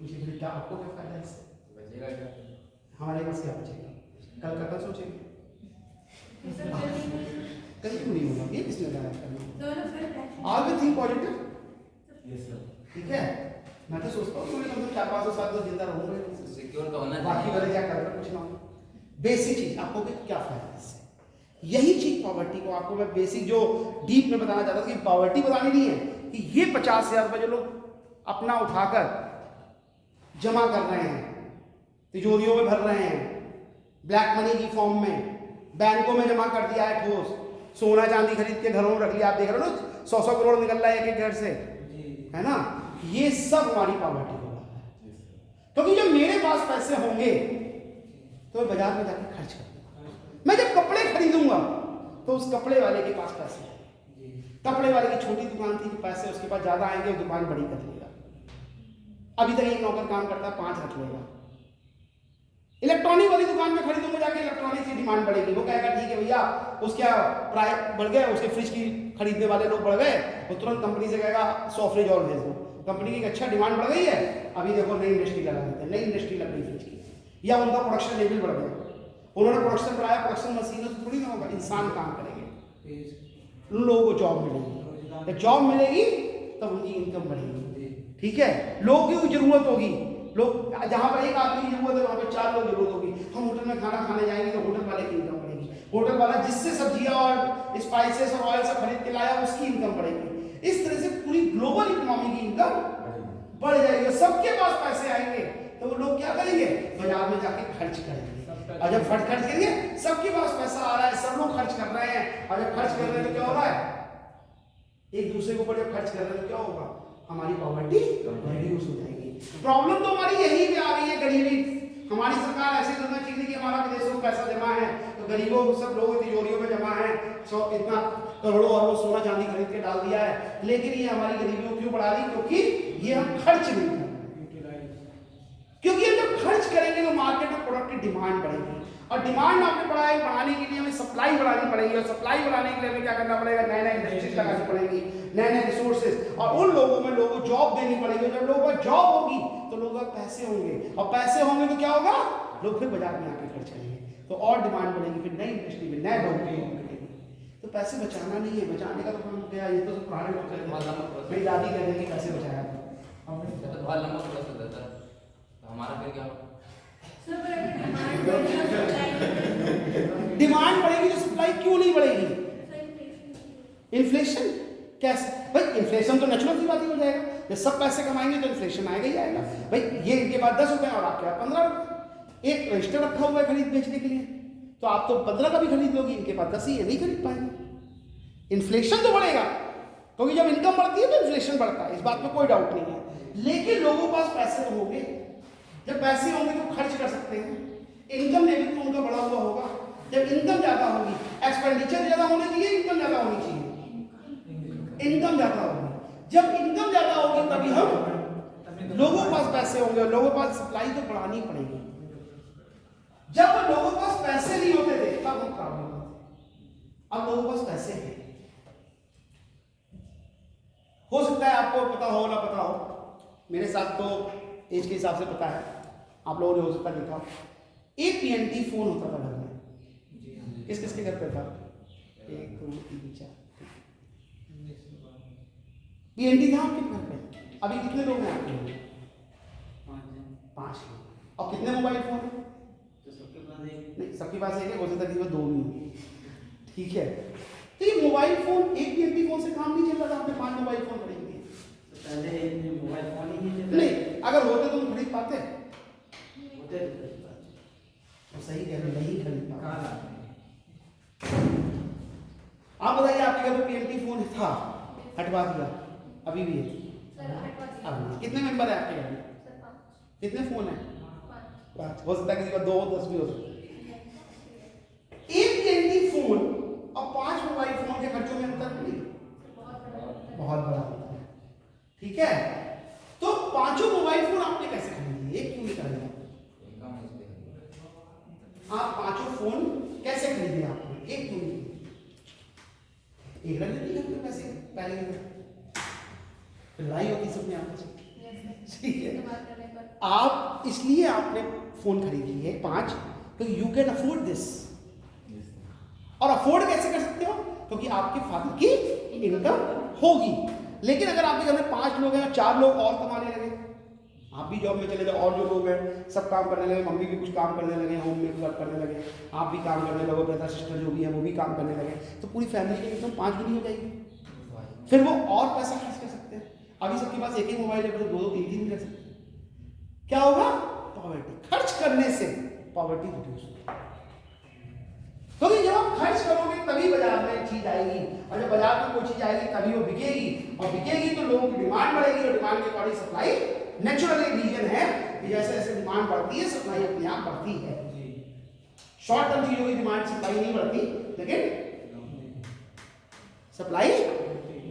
मुझे क्या, आपको क्या फायदा है इससे? बचेगा क्या? हमारे पास क्या बचेगा? कल का कल सोचेंगे, कल क्यों नहीं होगा? ये किसने लगाया करना? ऑल वी थिंक पॉजिटिव, ठीक है? मैं तो सोचता हूँ कि मैं 4-5 साल तो जिंदा रहूंगा, सिक्योर तो होना बाकी वाले क्या कर रहे कुछ ना हो। बेसिक चीज आपको क्या फायदा है इससे? यही चीज पॉवर्टी को आपको मैं बेसिक जो डीप में बताना चाहता था कि पॉवर्टी बतानी नहीं है कि ये 50,000 रुपये जो लोग अपना उठाकर जमा कर रहे हैं, तिजोरियों में भर रहे हैं, ब्लैक मनी की फॉर्म में, बैंकों में जमा कर दिया है ठोस, सोना चांदी खरीद के घरों में रख लिया। आप देख रहे हो ना 100-100 करोड़ निकल रहा है एक घर से, है ना? ये सब हमारी पॉवर्टी हो रहा है। क्योंकि जब मेरे पास पैसे होंगे तो मैं बाजार में जाकर खर्च कर दूंगा। मैं जब कपड़े खरीदूंगा तो उस कपड़े वाले के पास पैसे हैं, कपड़े वाले की छोटी दुकान थी, पैसे उसके पास ज़्यादा आएंगे, दुकान बड़ी कर लेगा। अभी तक एक नौकर काम करता है, 5 रख लेगा। इलेक्ट्रॉनिक वाली दुकान में खरीदूंगा जाके, इलेक्ट्रॉनिक की डिमांड बढ़ेगी। वो कहेगा ठीक है भैया, उसके प्राइस बढ़ गए, उसके फ्रिज की खरीदने वाले लोग बढ़ गए, वो तुरंत कंपनी से कहेगा 100 फ्रिज और भेज दो। कंपनी की अच्छा डिमांड बढ़ गई है, अभी देखो नई इंडस्ट्री लगा देते हैं, नई इंडस्ट्री लग गई फ्रिज की, या उनका प्रोडक्शन लेवल बढ़ गया, उन्होंने प्रोडक्शन बढ़ाया, प्रोडक्शन मशीनों से थोड़ी ना होगा, इंसान काम करेंगे, उन लोगों को जॉब मिलेगी। जब जॉब मिलेगी तब उनकी इनकम बढ़ेगी, ठीक है। लोगों की जरूरत होगी, लोग जहाँ पर एक आदमी की जरूरत है वहाँ पर 4 लोग जरूरत होगी। हम होटल में खाना खाने जाएंगे तो होटल वाले की इनकम बढ़ेगी, होटल वाला जिससे सब्जियां और स्पाइसेस और ऑयल सब खरीद के लाया उसकी इनकम बढ़ेगी। इस तरह से पूरी ग्लोबल इकोनॉमी की इनकम बढ़ जाएगी। सबके पास पैसे आएंगे तो वो लोग क्या करेंगे, बाजार में जाके खर्च करेंगे, और जब खर्च करेंगे सबके पास पैसा आ रहा है, सब लोग खर्च कर रहे हैं, और जब खर्च कर रहे हैं तो क्या हो रहा है, एक दूसरे के ऊपर जब खर्च कर रहे हैं तो क्या होगा, हमारी पॉवर्टी रिड्यूस हो जाएगी। प्रॉब्लम तो हमारी यही पे आ रही है, गरीबी। हमारी सरकार ऐसे करना चाहिए कि हमारा विदेशों में पैसा जमा है तो गरीबों सब लोगों की तिजोरियों में जमा है, इतना करोड़ों अरबों सोना चांदी खरीद के डाल दिया है, लेकिन ये हमारी गरीबियों क्यों बढ़ा रही, क्योंकि ये हम खर्च नहीं कर रहे। क्योंकि हम जब खर्च करेंगे तो मार्केट में प्रोडक्ट की डिमांड बढ़ेगी, और डिमांड आपने बढ़ाने के लिए हमें सप्लाई बढ़ानी पड़ेगी, और सप्लाई बढ़ाने के लिए हमें क्या करना पड़ेगा, नए नए इंडस्ट्रीज लगानी पड़ेगी, नए नए रिसोर्सेज, और उन लोगों में लोगों को जॉब देनी पड़ेगी। जब लोगों को जॉब होगी तो लोगों के पैसे होंगे, और पैसे होंगे तो क्या होगा, लोग फिर बाजार में आके खर्च करेंगे, तो और डिमांड बढ़ेगी, फिर नई इंडस्ट्री में नए लोग मिलेंगे। तो पैसे बचाना नहीं है, बचाने का तो काम क्या, ये तो पुराने लोग कहते हैं, मेरी दादी कह रही है कि पैसे बचाया था, बहुत लंबा प्रोसेस होता है, हमारा फिर क्या होगा? डिमांड बढ़ेगी तो सप्लाई क्यों नहीं बढ़ेगी? इन्फ्लेशन कैसे भाई, इन्फ्लेशन तो नेचुरल सी बात ही हो जाएगा, जब सब पैसे कमाएंगे तो इन्फ्लेशन आएगा ही आएगा। भाई ये इनके पास 10 रुपए और आपके पास 15 रुपए, एक रजिस्टर रखा हुआ है खरीद बेचने के लिए, तो आप तो 15 का भी खरीद लोगी, इनके पास 10 ही है, नहीं खरीद पाएंगे। इन्फ्लेशन तो बढ़ेगा, क्योंकि जब इनकम बढ़ती है तो इन्फ्लेशन बढ़ता है, इस बात में कोई डाउट नहीं है, लेकिन लोगों के पास पैसे तो होंगे, जब पैसे होंगे तो खर्च कर सकते हैं, इनकम लेवल तो उनका बढ़ा हुआ होगा। जब इनकम ज्यादा होगी, एक्सपेंडिचर ज्यादा होना चाहिए, इनकम ज्यादा होनी चाहिए, इनकम ज्यादा होगी। जब इनकम ज्यादा होगी तभी हम लोगों के पास पैसे होंगे, लोगों के पास सप्लाई तो बढ़ानी पड़ेगी। जब लोगों के पास पैसे नहीं होते थे तब हम प्रॉब्लम होती, अब लोगों के पास पैसे हैं। हो सकता है आपको पता हो ना पता हो, मेरे साथ तो एज के हिसाब से पता है, आप लोगों ने हो सकता है देखा, एक PNT फोन होता था घर में, किस किस के घर पे था, 1 2 3 4 PNT था आपके घर पे। अभी कितने लोग हैं आपके घर? 5 लोग। और कितने मोबाइल फोन है? तो सबके पास एक नहीं, सबके पास एक है, हो सकता है कि 2 भी हो, ठीक है। तो ये मोबाइल फोन, एक PNT फोन से काम नहीं चल रहा था, आपने 5 मोबाइल फोन खरीद लिए। तो पहले मोबाइल फोन ही नहीं नहीं, अगर होते तो तुम खरीद पाते, होते तो सही कह रहे, नहीं खरीद पाते। आप बताइए, आपके घर में PNT फोन था, हटवा दिया, अभी भी है? अब कितने मेंबर है आपके घर में? कितने फोन है? 5। हो सकता है किसी का 2 10 भी हो सकता है। एक PNT फोन और 5 मोबाइल फोन के खर्चों में अंतर नहीं, बहुत बड़ा अंतर है, ठीक है। तो 5 मोबाइल फोन आपने कैसे खरीद लिए, एक क्यों नहीं खरीदा? आप 5 फोन कैसे खरीदे आपने, एक क्यों नहीं? एक रख देती है पैसे पहले की तरह, लड़ाई होती सबने आपस में, ठीक है। आप इसलिए आपने फोन खरीद लिए 5, क्योंकि यू कैन अफोर्ड दिस, और अफोर्ड कैसे कर सकते हो, क्योंकि आपके फादर की इनकम होगी। लेकिन अगर आपके घर में 5 लोग हैं और 4 लोग और कमाने लगे, आप भी जॉब में चले जाओ, और जो लोग हैं सब काम करने लगे, मम्मी भी कुछ काम करने लगे, होम में वर्क करने लगे, आप भी काम करने लगे, ब्रदर सिस्टर जो भी है वो भी काम करने लगे, तो पूरी फैमिली की इनकम 5 गुनी हो जाएगी। फिर वो और पैसा खर्च कर सकते हैं। अभी सबके पास एक मोबाइल है, तो 2 3 3 कर सकते हैं। क्या होगा? पॉवर्टी। खर्च करने से पॉवर्टी रिड्यूस होगी, क्योंकि जब आप खर्च करोगे तभी बाजार में चीज आएगी, और जब बाजार में कोई चीज आएगी तभी वो बिकेगी, और बिकेगी तो लोगों की डिमांड बढ़ेगी, और डिमांड के अकॉर्डिंग सप्लाई नेचुरल रीजन है कि जैसे जैसे डिमांड बढ़ती है सप्लाई अपने आप बढ़ती है। शॉर्ट टर्म चीजों की डिमांड सप्लाई नहीं बढ़ती, लेकिन सप्लाई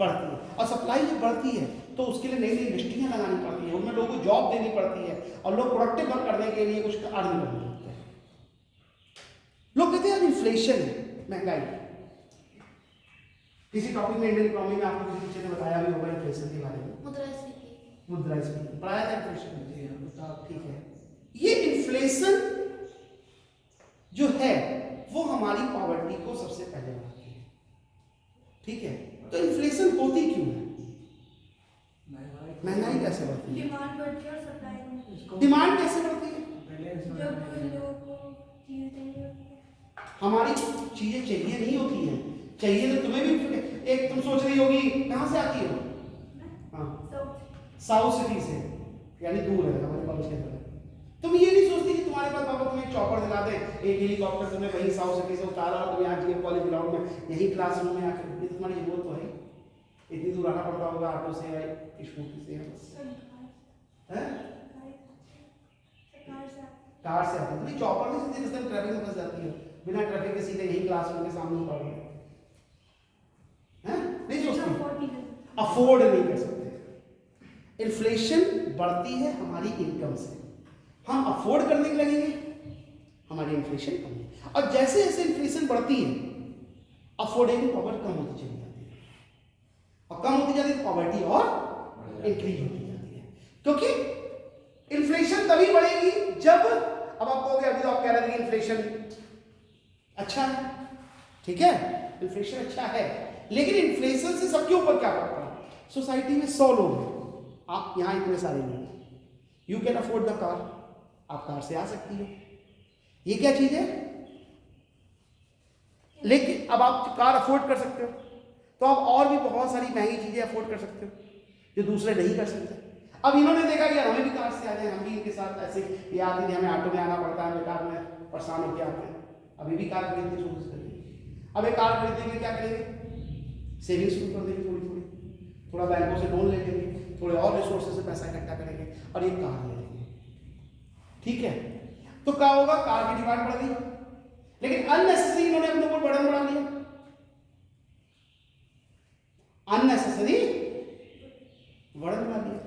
बढ़ती है। और सप्लाई जब बढ़ती है तो उसके लिए नई नई इंडस्ट्रियाँ लगानी पड़ती है, उनमें लोगों को जॉब देनी पड़ती है और लोग प्रोडक्टिव वर्क करने के लिए कुछ अर्न करने लगते हैं। लोग कहते हैं यार इन्फ्लेशन है, महंगाई। किसी टॉपिक में इंडियन इकोनॉमी में आपको किसी टीचर ने बताया भी होगा इन्फ्लेशन के बारे में, मुद्रास्फीति पढ़ाया था इन्फ्लेशन, ठीक है। ये इन्फ्लेशन जो है वो हमारी पॉवर्टी को सबसे पहले बढ़ाती है, ठीक है। तो इन्फ्लेशन होती क्यों है? महंगाई कैसे बढ़ती है? डिमांड बढ़ती है और सप्लाई डिमांड कैसे बढ़ती है? जब लोगों को चीजें चाहिए होती है। हमारी चीजें चाहिए नहीं होती हैं, चाहिए तो तुम्हें भी। एक तुम सोच रही होगी कहाँ से आती हो? हाँ, साउथ सिटी से, यानी दूर है हमारे कॉलेज के अंदर। तुम ये नहीं सोचती कि तुम्हारे पास पापा तुम्हें एक चॉपर दिला दे, एक हेलीकॉप्टर तुम्हें वहीं साउथ सिटी से उतारा और तुम यहाँ जीएम कॉलेज ग्राउंड में यही क्लासरूम में आकर, ये तुम्हारी जरूरत तो है। इतनी दूर आना पड़ता होगा ऑटो से या स्कूटी से, है कार से आती है। चॉपर में सीधे जिस दिन ट्रैफिक में फंस जाती है, बिना ट्रैफिक के सीधे यही क्लासरूम के सामने पड़ गए, नहीं सोचती, अफोर्ड नहीं कर सकते। इन्फ्लेशन बढ़ती है हमारी इनकम से, हम अफोर्ड करने के लगेंगे, हमारी इन्फ्लेशन कम है। और जैसे जैसे इन्फ्लेशन बढ़ती है अफोर्डेबल पावर कम होती चली जाती है, और कम होती जाती है तो पॉवर्टी और इंक्रीज होती जाती है। क्योंकि इन्फ्लेशन तभी बढ़ेगी जब, अब आप कहोगे अभी तो आप कह रहे थे कि इन्फ्लेशन अच्छा है, ठीक है, इन्फ्लेशन अच्छा है, लेकिन इन्फ्लेशन से सबके ऊपर क्या फर्क पड़ा? सोसाइटी में 100 लोग हैं, आप यहाँ इतने सारे लोग हैं, you can afford the car, आप कार से आ सकती हो, ये क्या चीज है? लेकिन अब आप कार अफोर्ड कर सकते हो तो आप और भी बहुत सारी महंगी चीजें अफोर्ड कर सकते हो जो दूसरे नहीं कर सकते। अब इन्होंने देखा कि हमें भी कार से आ जाए, हम भी इनके साथ ऐसे, ये आते थे हमें ऑटो में आना पड़ता है, बेकार में परेशान होकर आते हैं, अभी भी कार खरीदने की कोशिश करेंगे। अब एक कार खरीदेंगे क्या करेंगे? सेविंग शुरू कर देंगे, थोड़ी थोड़ी, थोड़ा बैंकों से लोन ले लेंगे, थोड़े और रिसोर्सेज से पैसा इकट्ठा करेंगे और एक कार ले लेंगे, ठीक है। तो क्या होगा? कार की डिमांड बढ़ गई, लेकिन अननेसेसरी इन्होंने अपने ऊपर बर्डन बढ़ा लिया, अननेसेसरी बर्डन बढ़ा लिया।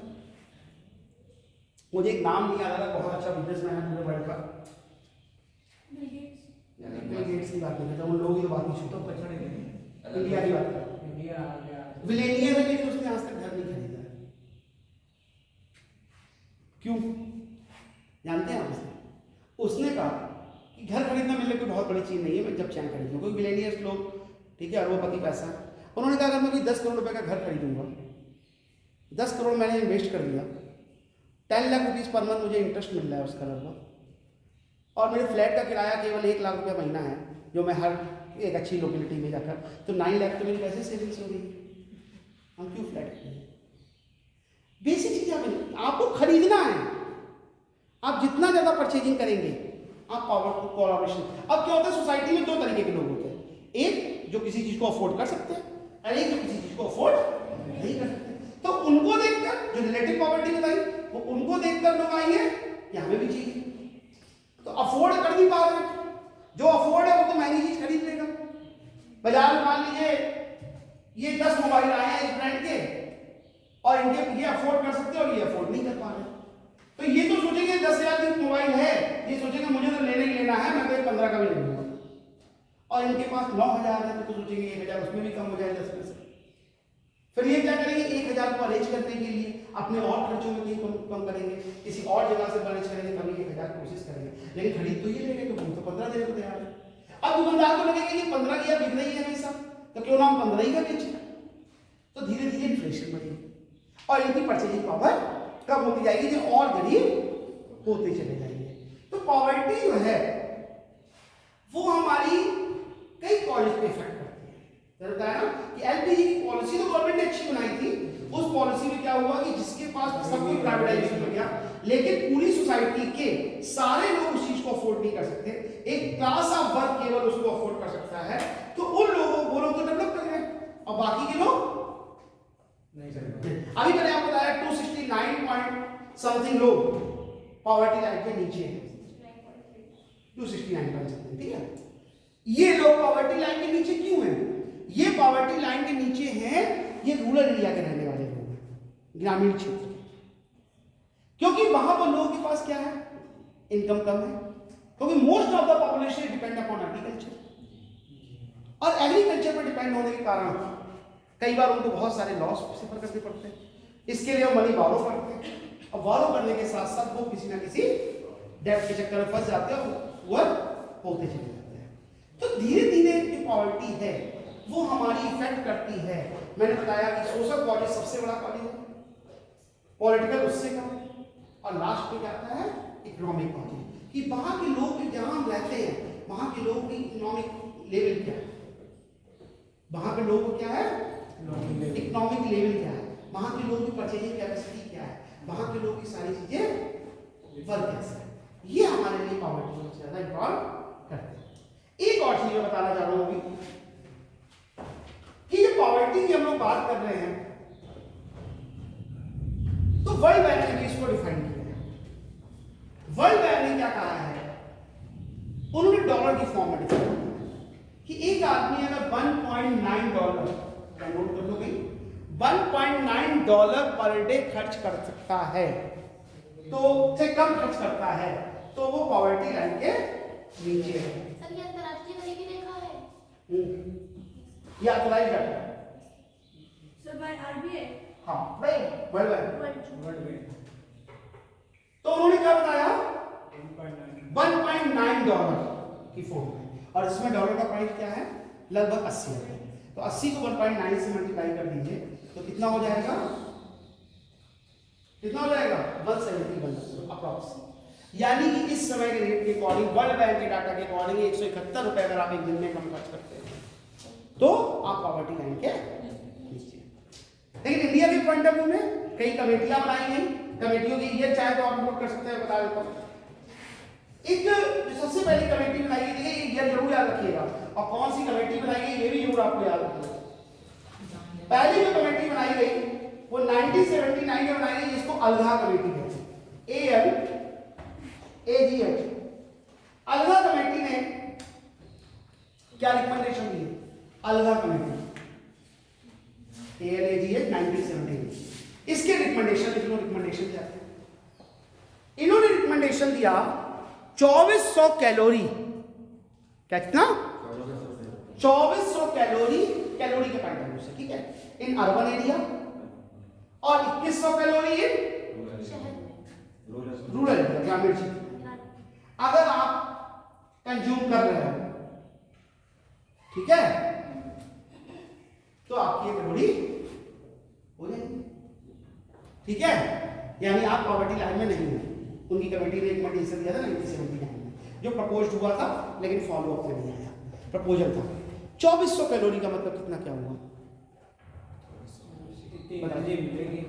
मुझे एक नाम नहीं आ रहा, बहुत अच्छा बिजनेसमैन है पूरे वर्ल्ड का, बिल गेट्स की बात नहीं करता, उन लोगों की बात नहीं छूटो, पछड़े गए इंडिया की बात कर, इंडिया आ गया, विलेनियर है लेकिन उसने आज तक घर नहीं खरीदा है। क्यों जानते हैं आप? उसने कहा कि घर खरीदना मेरे लिए कोई बहुत बड़ी चीज नहीं है, मैं जब चाहे खरीद लूँ। कोई विलेनियर्स लोग, ठीक है, अरबोपति पैसा, उन्होंने कहा अगर मैं कोई 10 करोड़ रुपए का घर खरीदूंगा, 10 करोड़ मैंने इन्वेस्ट कर दिया, 10 लाख रुपीज पर मंथ मुझे इंटरेस्ट मिल रहा है उसका लगभग, और मेरे फ्लैट का किराया केवल 1 लाख रुपया महीना है, जो मैं हर एक अच्छी लोकेलिटी में जाकर, तो 9 लाख तो मेरी कैसे सेविंग्स हो रही? हम क्यों फ्लैट खरीदें? बेसिक चीज आपको खरीदना है, आप जितना ज्यादा परचेजिंग करेंगे आप पावर कोलैबोरेशन। अब क्या होता है, सोसाइटी में 2 तरीके के लोग होते हैं, एक जो किसी चीज को अफोर्ड कर सकते हैं और एक जो किसी चीज को अफोर्ड नहीं कर सकते। तो उनको देखकर, जो रिलेटिव पॉवर्टी बताई, वो उनको देखकर लोग आएंगे कि हमें भी चाहिए, तो अफोर्ड कर नहीं पा रहे। जो अफोर्ड है वो तो महंगी चीज खरीद लेगा। बाजार में मान लीजिए ये 10 मोबाइल आए हैं इस ब्रांड के, और इनके ये अफोर्ड कर सकते हैं और ये अफोर्ड नहीं कर पा रहे, तो ये तो सोचेंगे 10,000 की मोबाइल है, ये सोचेंगे मुझे तो लेना ही लेना है, मैं तो 15 का भी ले लूंगा, और इनके पास 9,000 है तो सोचेंगे 1,000 उसमें भी कम हो जाए 10 में से। फिर ये क्या करेंगे, 1,000 को अरेंज करने के लिए अपने और खर्चों में कहीं कम करेंगे, किसी और जगह से अरेंज करेंगे, तभी 1,000 की कोशिश करेंगे, लेकिन खरीद तो ये लेंगे, तो 15 देने को तैयार है। अब दुकानदार को लगेगा कि 15 की बिक रही है हमेशा, तो क्यों ना हम 15 ही का बेचें। तो धीरे धीरे इन्फ्लेशन बढ़ेगी और इनकी परचेजिंग पावर कम होती जाएगी, जो और गरीब होते चले जाएंगे। तो पॉवर्टी जो है वो हमारी कई कॉलेज पे इफेक्ट करती है। बताया ना कि एलपीजी की पॉलिसी तो गवर्नमेंट ने अच्छी बनाई थी, उस पॉलिसी में क्या हुआ कि जिसके पास सब कुछ प्राइवेटाइजेशन हो गया, लेकिन पूरी सोसाइटी के सारे लोग उस चीज को अफोर्ड नहीं कर सकते, एक क्लास ऑफ वर्क केवल उसको अफोर्ड कर सकता है, तो उन लोगों वो लोग तो डेवलप कर गए और बाकी के लोग नहीं कर पाए। अभी मैंने आपको बताया 269 पॉइंट समथिंग लोग पॉवर्टी लाइन के नीचे हैं, 269 पॉइंट समथिंग, ठीक है। ये लोग पॉवर्टी लाइन के नीचे क्यों हैं? ये पॉवर्टी लाइन के नीचे हैं ये रूरल एरिया के रहने वाले लोग हैं, ग्रामीण क्षेत्र के, क्योंकि वहां पर लोगों के पास क्या है, इनकम कम है, क्योंकि most of the population depend upon agriculture, और एग्रीकल्चर पर डिपेंड होने के कारण कई बार उनको बहुत सारे लॉस सफर करने पड़ते हैं। इसके लिए वो मनी बारो करते हैं, और बारो करने के साथ साथ वो किसी ना किसी डेट के चक्कर में फंस जाते हैं और वो होते चले जाते हैं। तो धीरे धीरे जो पॉवर्टी है वो हमारी इफेक्ट करती है। मैंने बताया कि सोशल कॉज सबसे बड़ा कॉज है, पॉलिटिकल उससे कम, और लास्ट में क्या आता है, इकोनॉमिक कॉज, कि वहां के लोग जहां हम रहते हैं वहां के लोगों की इकोनॉमिक लेवल क्या है, वहां के लोगों को क्या है, इकोनॉमिक लेवल क्या है, वहां के लोगों की परचेजिंग कैपेसिटी क्या है, वहां के लोगों की सारी चीजें वर्क कैसे है, ये हमारे लिए पॉवर्टी को ज्यादा इन्वॉल्व करते हैं। एक और चीज मैं बताना चाह रहा हूं अभी कि ये पॉवर्टी की हम लोग बात कर रहे हैं, तो वर्ल्ड बैंक ने इसको डिफाइन किया है। वर्ल्ड बैंक ने क्या कहा है, उन्होंने डॉलर की फॉर्म में डिफाइन किया कि एक आदमी अगर $1.9 नोट कर लो भाई, $1.9 पर डे खर्च कर सकता है, तो से कम खर्च करता है तो वो पॉवर्टी लाइन के नीचे है। सर ये अंतर्राष्ट्रीय गरीबी रेखा है। ये authorised data, sir by RBI. हाँ भाई वर्ल्ड बैंक। वर्ल्ड में तो उन्होंने क्या बताया, $1.9 की फॉर्म में, और इसमें डॉलर का प्राइस क्या है, लगभग 80 है। तो 80 को 1.9 से मल्टीप्लाई कर दीजिए तो कितना हो जाएगा, कितना हो जाएगा, 171 अप्रॉक्स। यानी कि इस समय के रेट के अकॉर्डिंग, वर्ल्ड बैंक के डाटा के अकॉर्डिंग 171 रुपए अगर आप एक दिन में कम खर्च करते हैं तो आप पॉवर्टी लाइन के नीचे। लेकिन इंडिया के पॉइंट ऑफ व्यू में कई कमेटियां बनाई गई, कमेटियों की ईयर चाहे तो आप नोट कर सकते हैं, बता देता हूं। एक जो सबसे पहली कमेटी बनाई गई है, ये जरूर याद रखिएगा, और कौन सी कमेटी बनाई गई ये भी जरूर आपको याद रखिएगा। पहली जो कमेटी बनाई गई वो 1979 में बनाई गई, जिसको अलगा कमेटी कहते हैं, ALAGH। अलगा कमेटी ने क्या रिकमेंडेशन दी, अलगा कमेटी ALAGH 1979, इसके रिकमेंडेशन, रिकमेंडेशन क्या है, इन्होंने रिकमेंडेशन दिया 2400 कैलोरी, कितना, 2400 कैलोरी, कैलोरी के पॉइंट ऑफ व्यू से, ठीक है, इन अर्बन एरिया, और 2100 कैलोरी इन रूरल एरिया, ग्रामीण क्षेत्र। अगर आप कंज्यूम कर रहे हो, ठीक है, तो आपकी ये कैलोरी हो जाएगी, ठीक है, यानी आप पॉवर्टी लाइन में नहीं हो। उनकी कमेटी ने रिकमेंडेशन दिया था 1979 में, जो प्रपोज्ड हुआ था लेकिन फॉलो अप में नहीं आया, प्रपोजल था। 2400 कैलोरी का मतलब कितना क्या हुआ, मिलेगी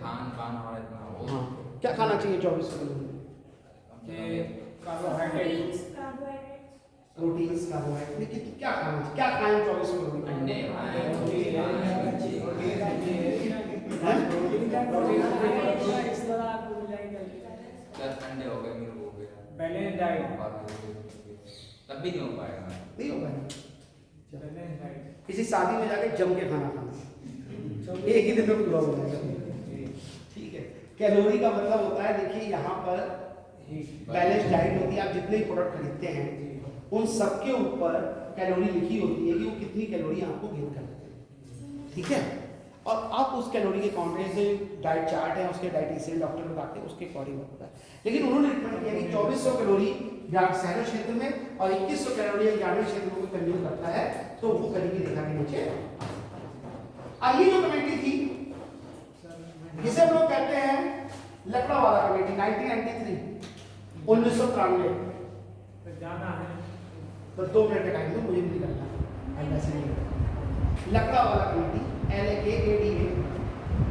खान पान हमारा इतना हो, हाँ क्या खाना चाहिए 2400 कैलोरी, कार्बोहाइड्रेट, प्रोटीन्स, कार्बोहाइड्रेट, लेकिन क्या खाना चाहिए, क्या खाएं 2400 कैलोरी, अंडे अंडे हो गए, मेरे को हो गया बैलेंस डाइट, तब भी नहीं हो पाएगा, नहीं हो पाएगा। बैलेंस डाइट, किसी शादी में जाके जम के खाना खाना, एक ही दिन में पूरा हो जाएगा, ठीक है। कैलोरी का मतलब होता है, देखिए यहाँ पर बैलेंस डाइट होती है, आप जितने प्रोडक्ट खरीदते हैं उन सबके ऊपर कैलोरी लिखी होती है कि वो कितनी कैलोरी आपको गेन करते हैं, ठीक है, और आप उस कैलोरी के काउंटेज से डाइट चार्ट है उसके डाइटिशियन डॉक्टर बताते हैं, उसके अकॉर्डिंग होता है। लेकिन उन्होंने रिकमेंड किया कि 2400 कैलोरी शहरी क्षेत्र में और 2100 कैलोरी ग्रामीण क्षेत्र में कंज्यूम करता है तो वो गरीबी रेखा के नीचे। अगली जो कमेटी थी जिसे हम लोग कहते हैं लकड़ा वाला कमेटी, 1993 1993 जाना है तो 2 मिनट का टाइम दो, मुझे भी करना ऐसे नहीं। लकड़ा वाला कमेटी LAKADA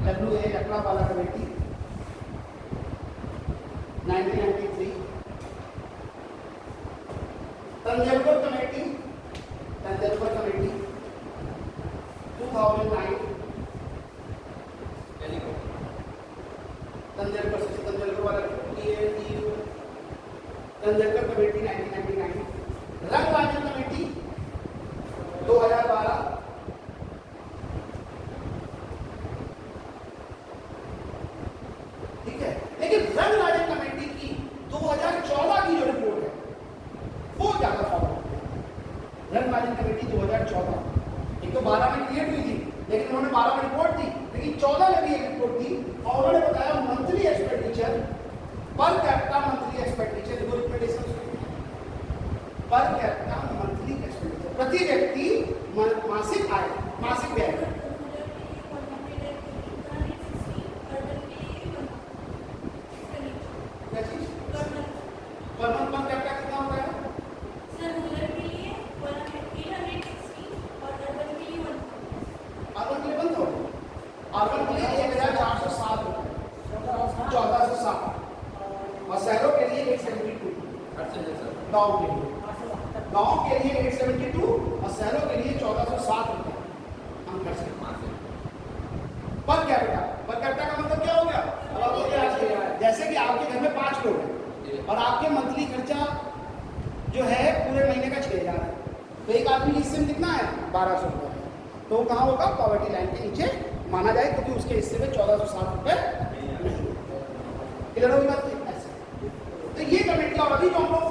लकड़ा वाला कमेटी 1993। तंजौर कमेटी 2009। तंजौर वाला तंजौर कमेटी 1999। रंग राजन कमेटी 2012। 12 में क्रिएट हुई थी, लेकिन उन्होंने 12 में रिपोर्ट दी, लेकिन 14 में भी एक रिपोर्ट दी और उन्होंने बताया monthly expenditure per capita monthly expenditure, देखो recommendation per capita monthly expenditure, प्रति व्यक्ति मासिक आय, मासिक व्यय। क्या चीज? पर मंथ पर कैपिटा कितना होता है? अर्बन के लिए बंद हो, अर्बन के लिए 1407 रुपये, 1407 और शहरों के लिए 872, गाँव के लिए 872 और शहरों के लिए 1407 रुपये हम खर्च करते हैं पर कैपिटा। पर कैपिटा का मतलब क्या हो गया? अब आपको क्या चाहिए? जैसे कि आपके घर में 5 लोग हैं और आपके मंथली खर्चा जो है पूरे महीने का 6000 है, तो एक आदमी हिस्से में कितना है? 1200 रुपये है, तो वो कहाँ होगा? पॉवर्टी लाइन के नीचे माना जाए, क्योंकि उसके हिस्से में 1407 रुपये नहीं। क्लियर होगी बात? ऐसे तो ये कमेटी और अभी जो हम लोग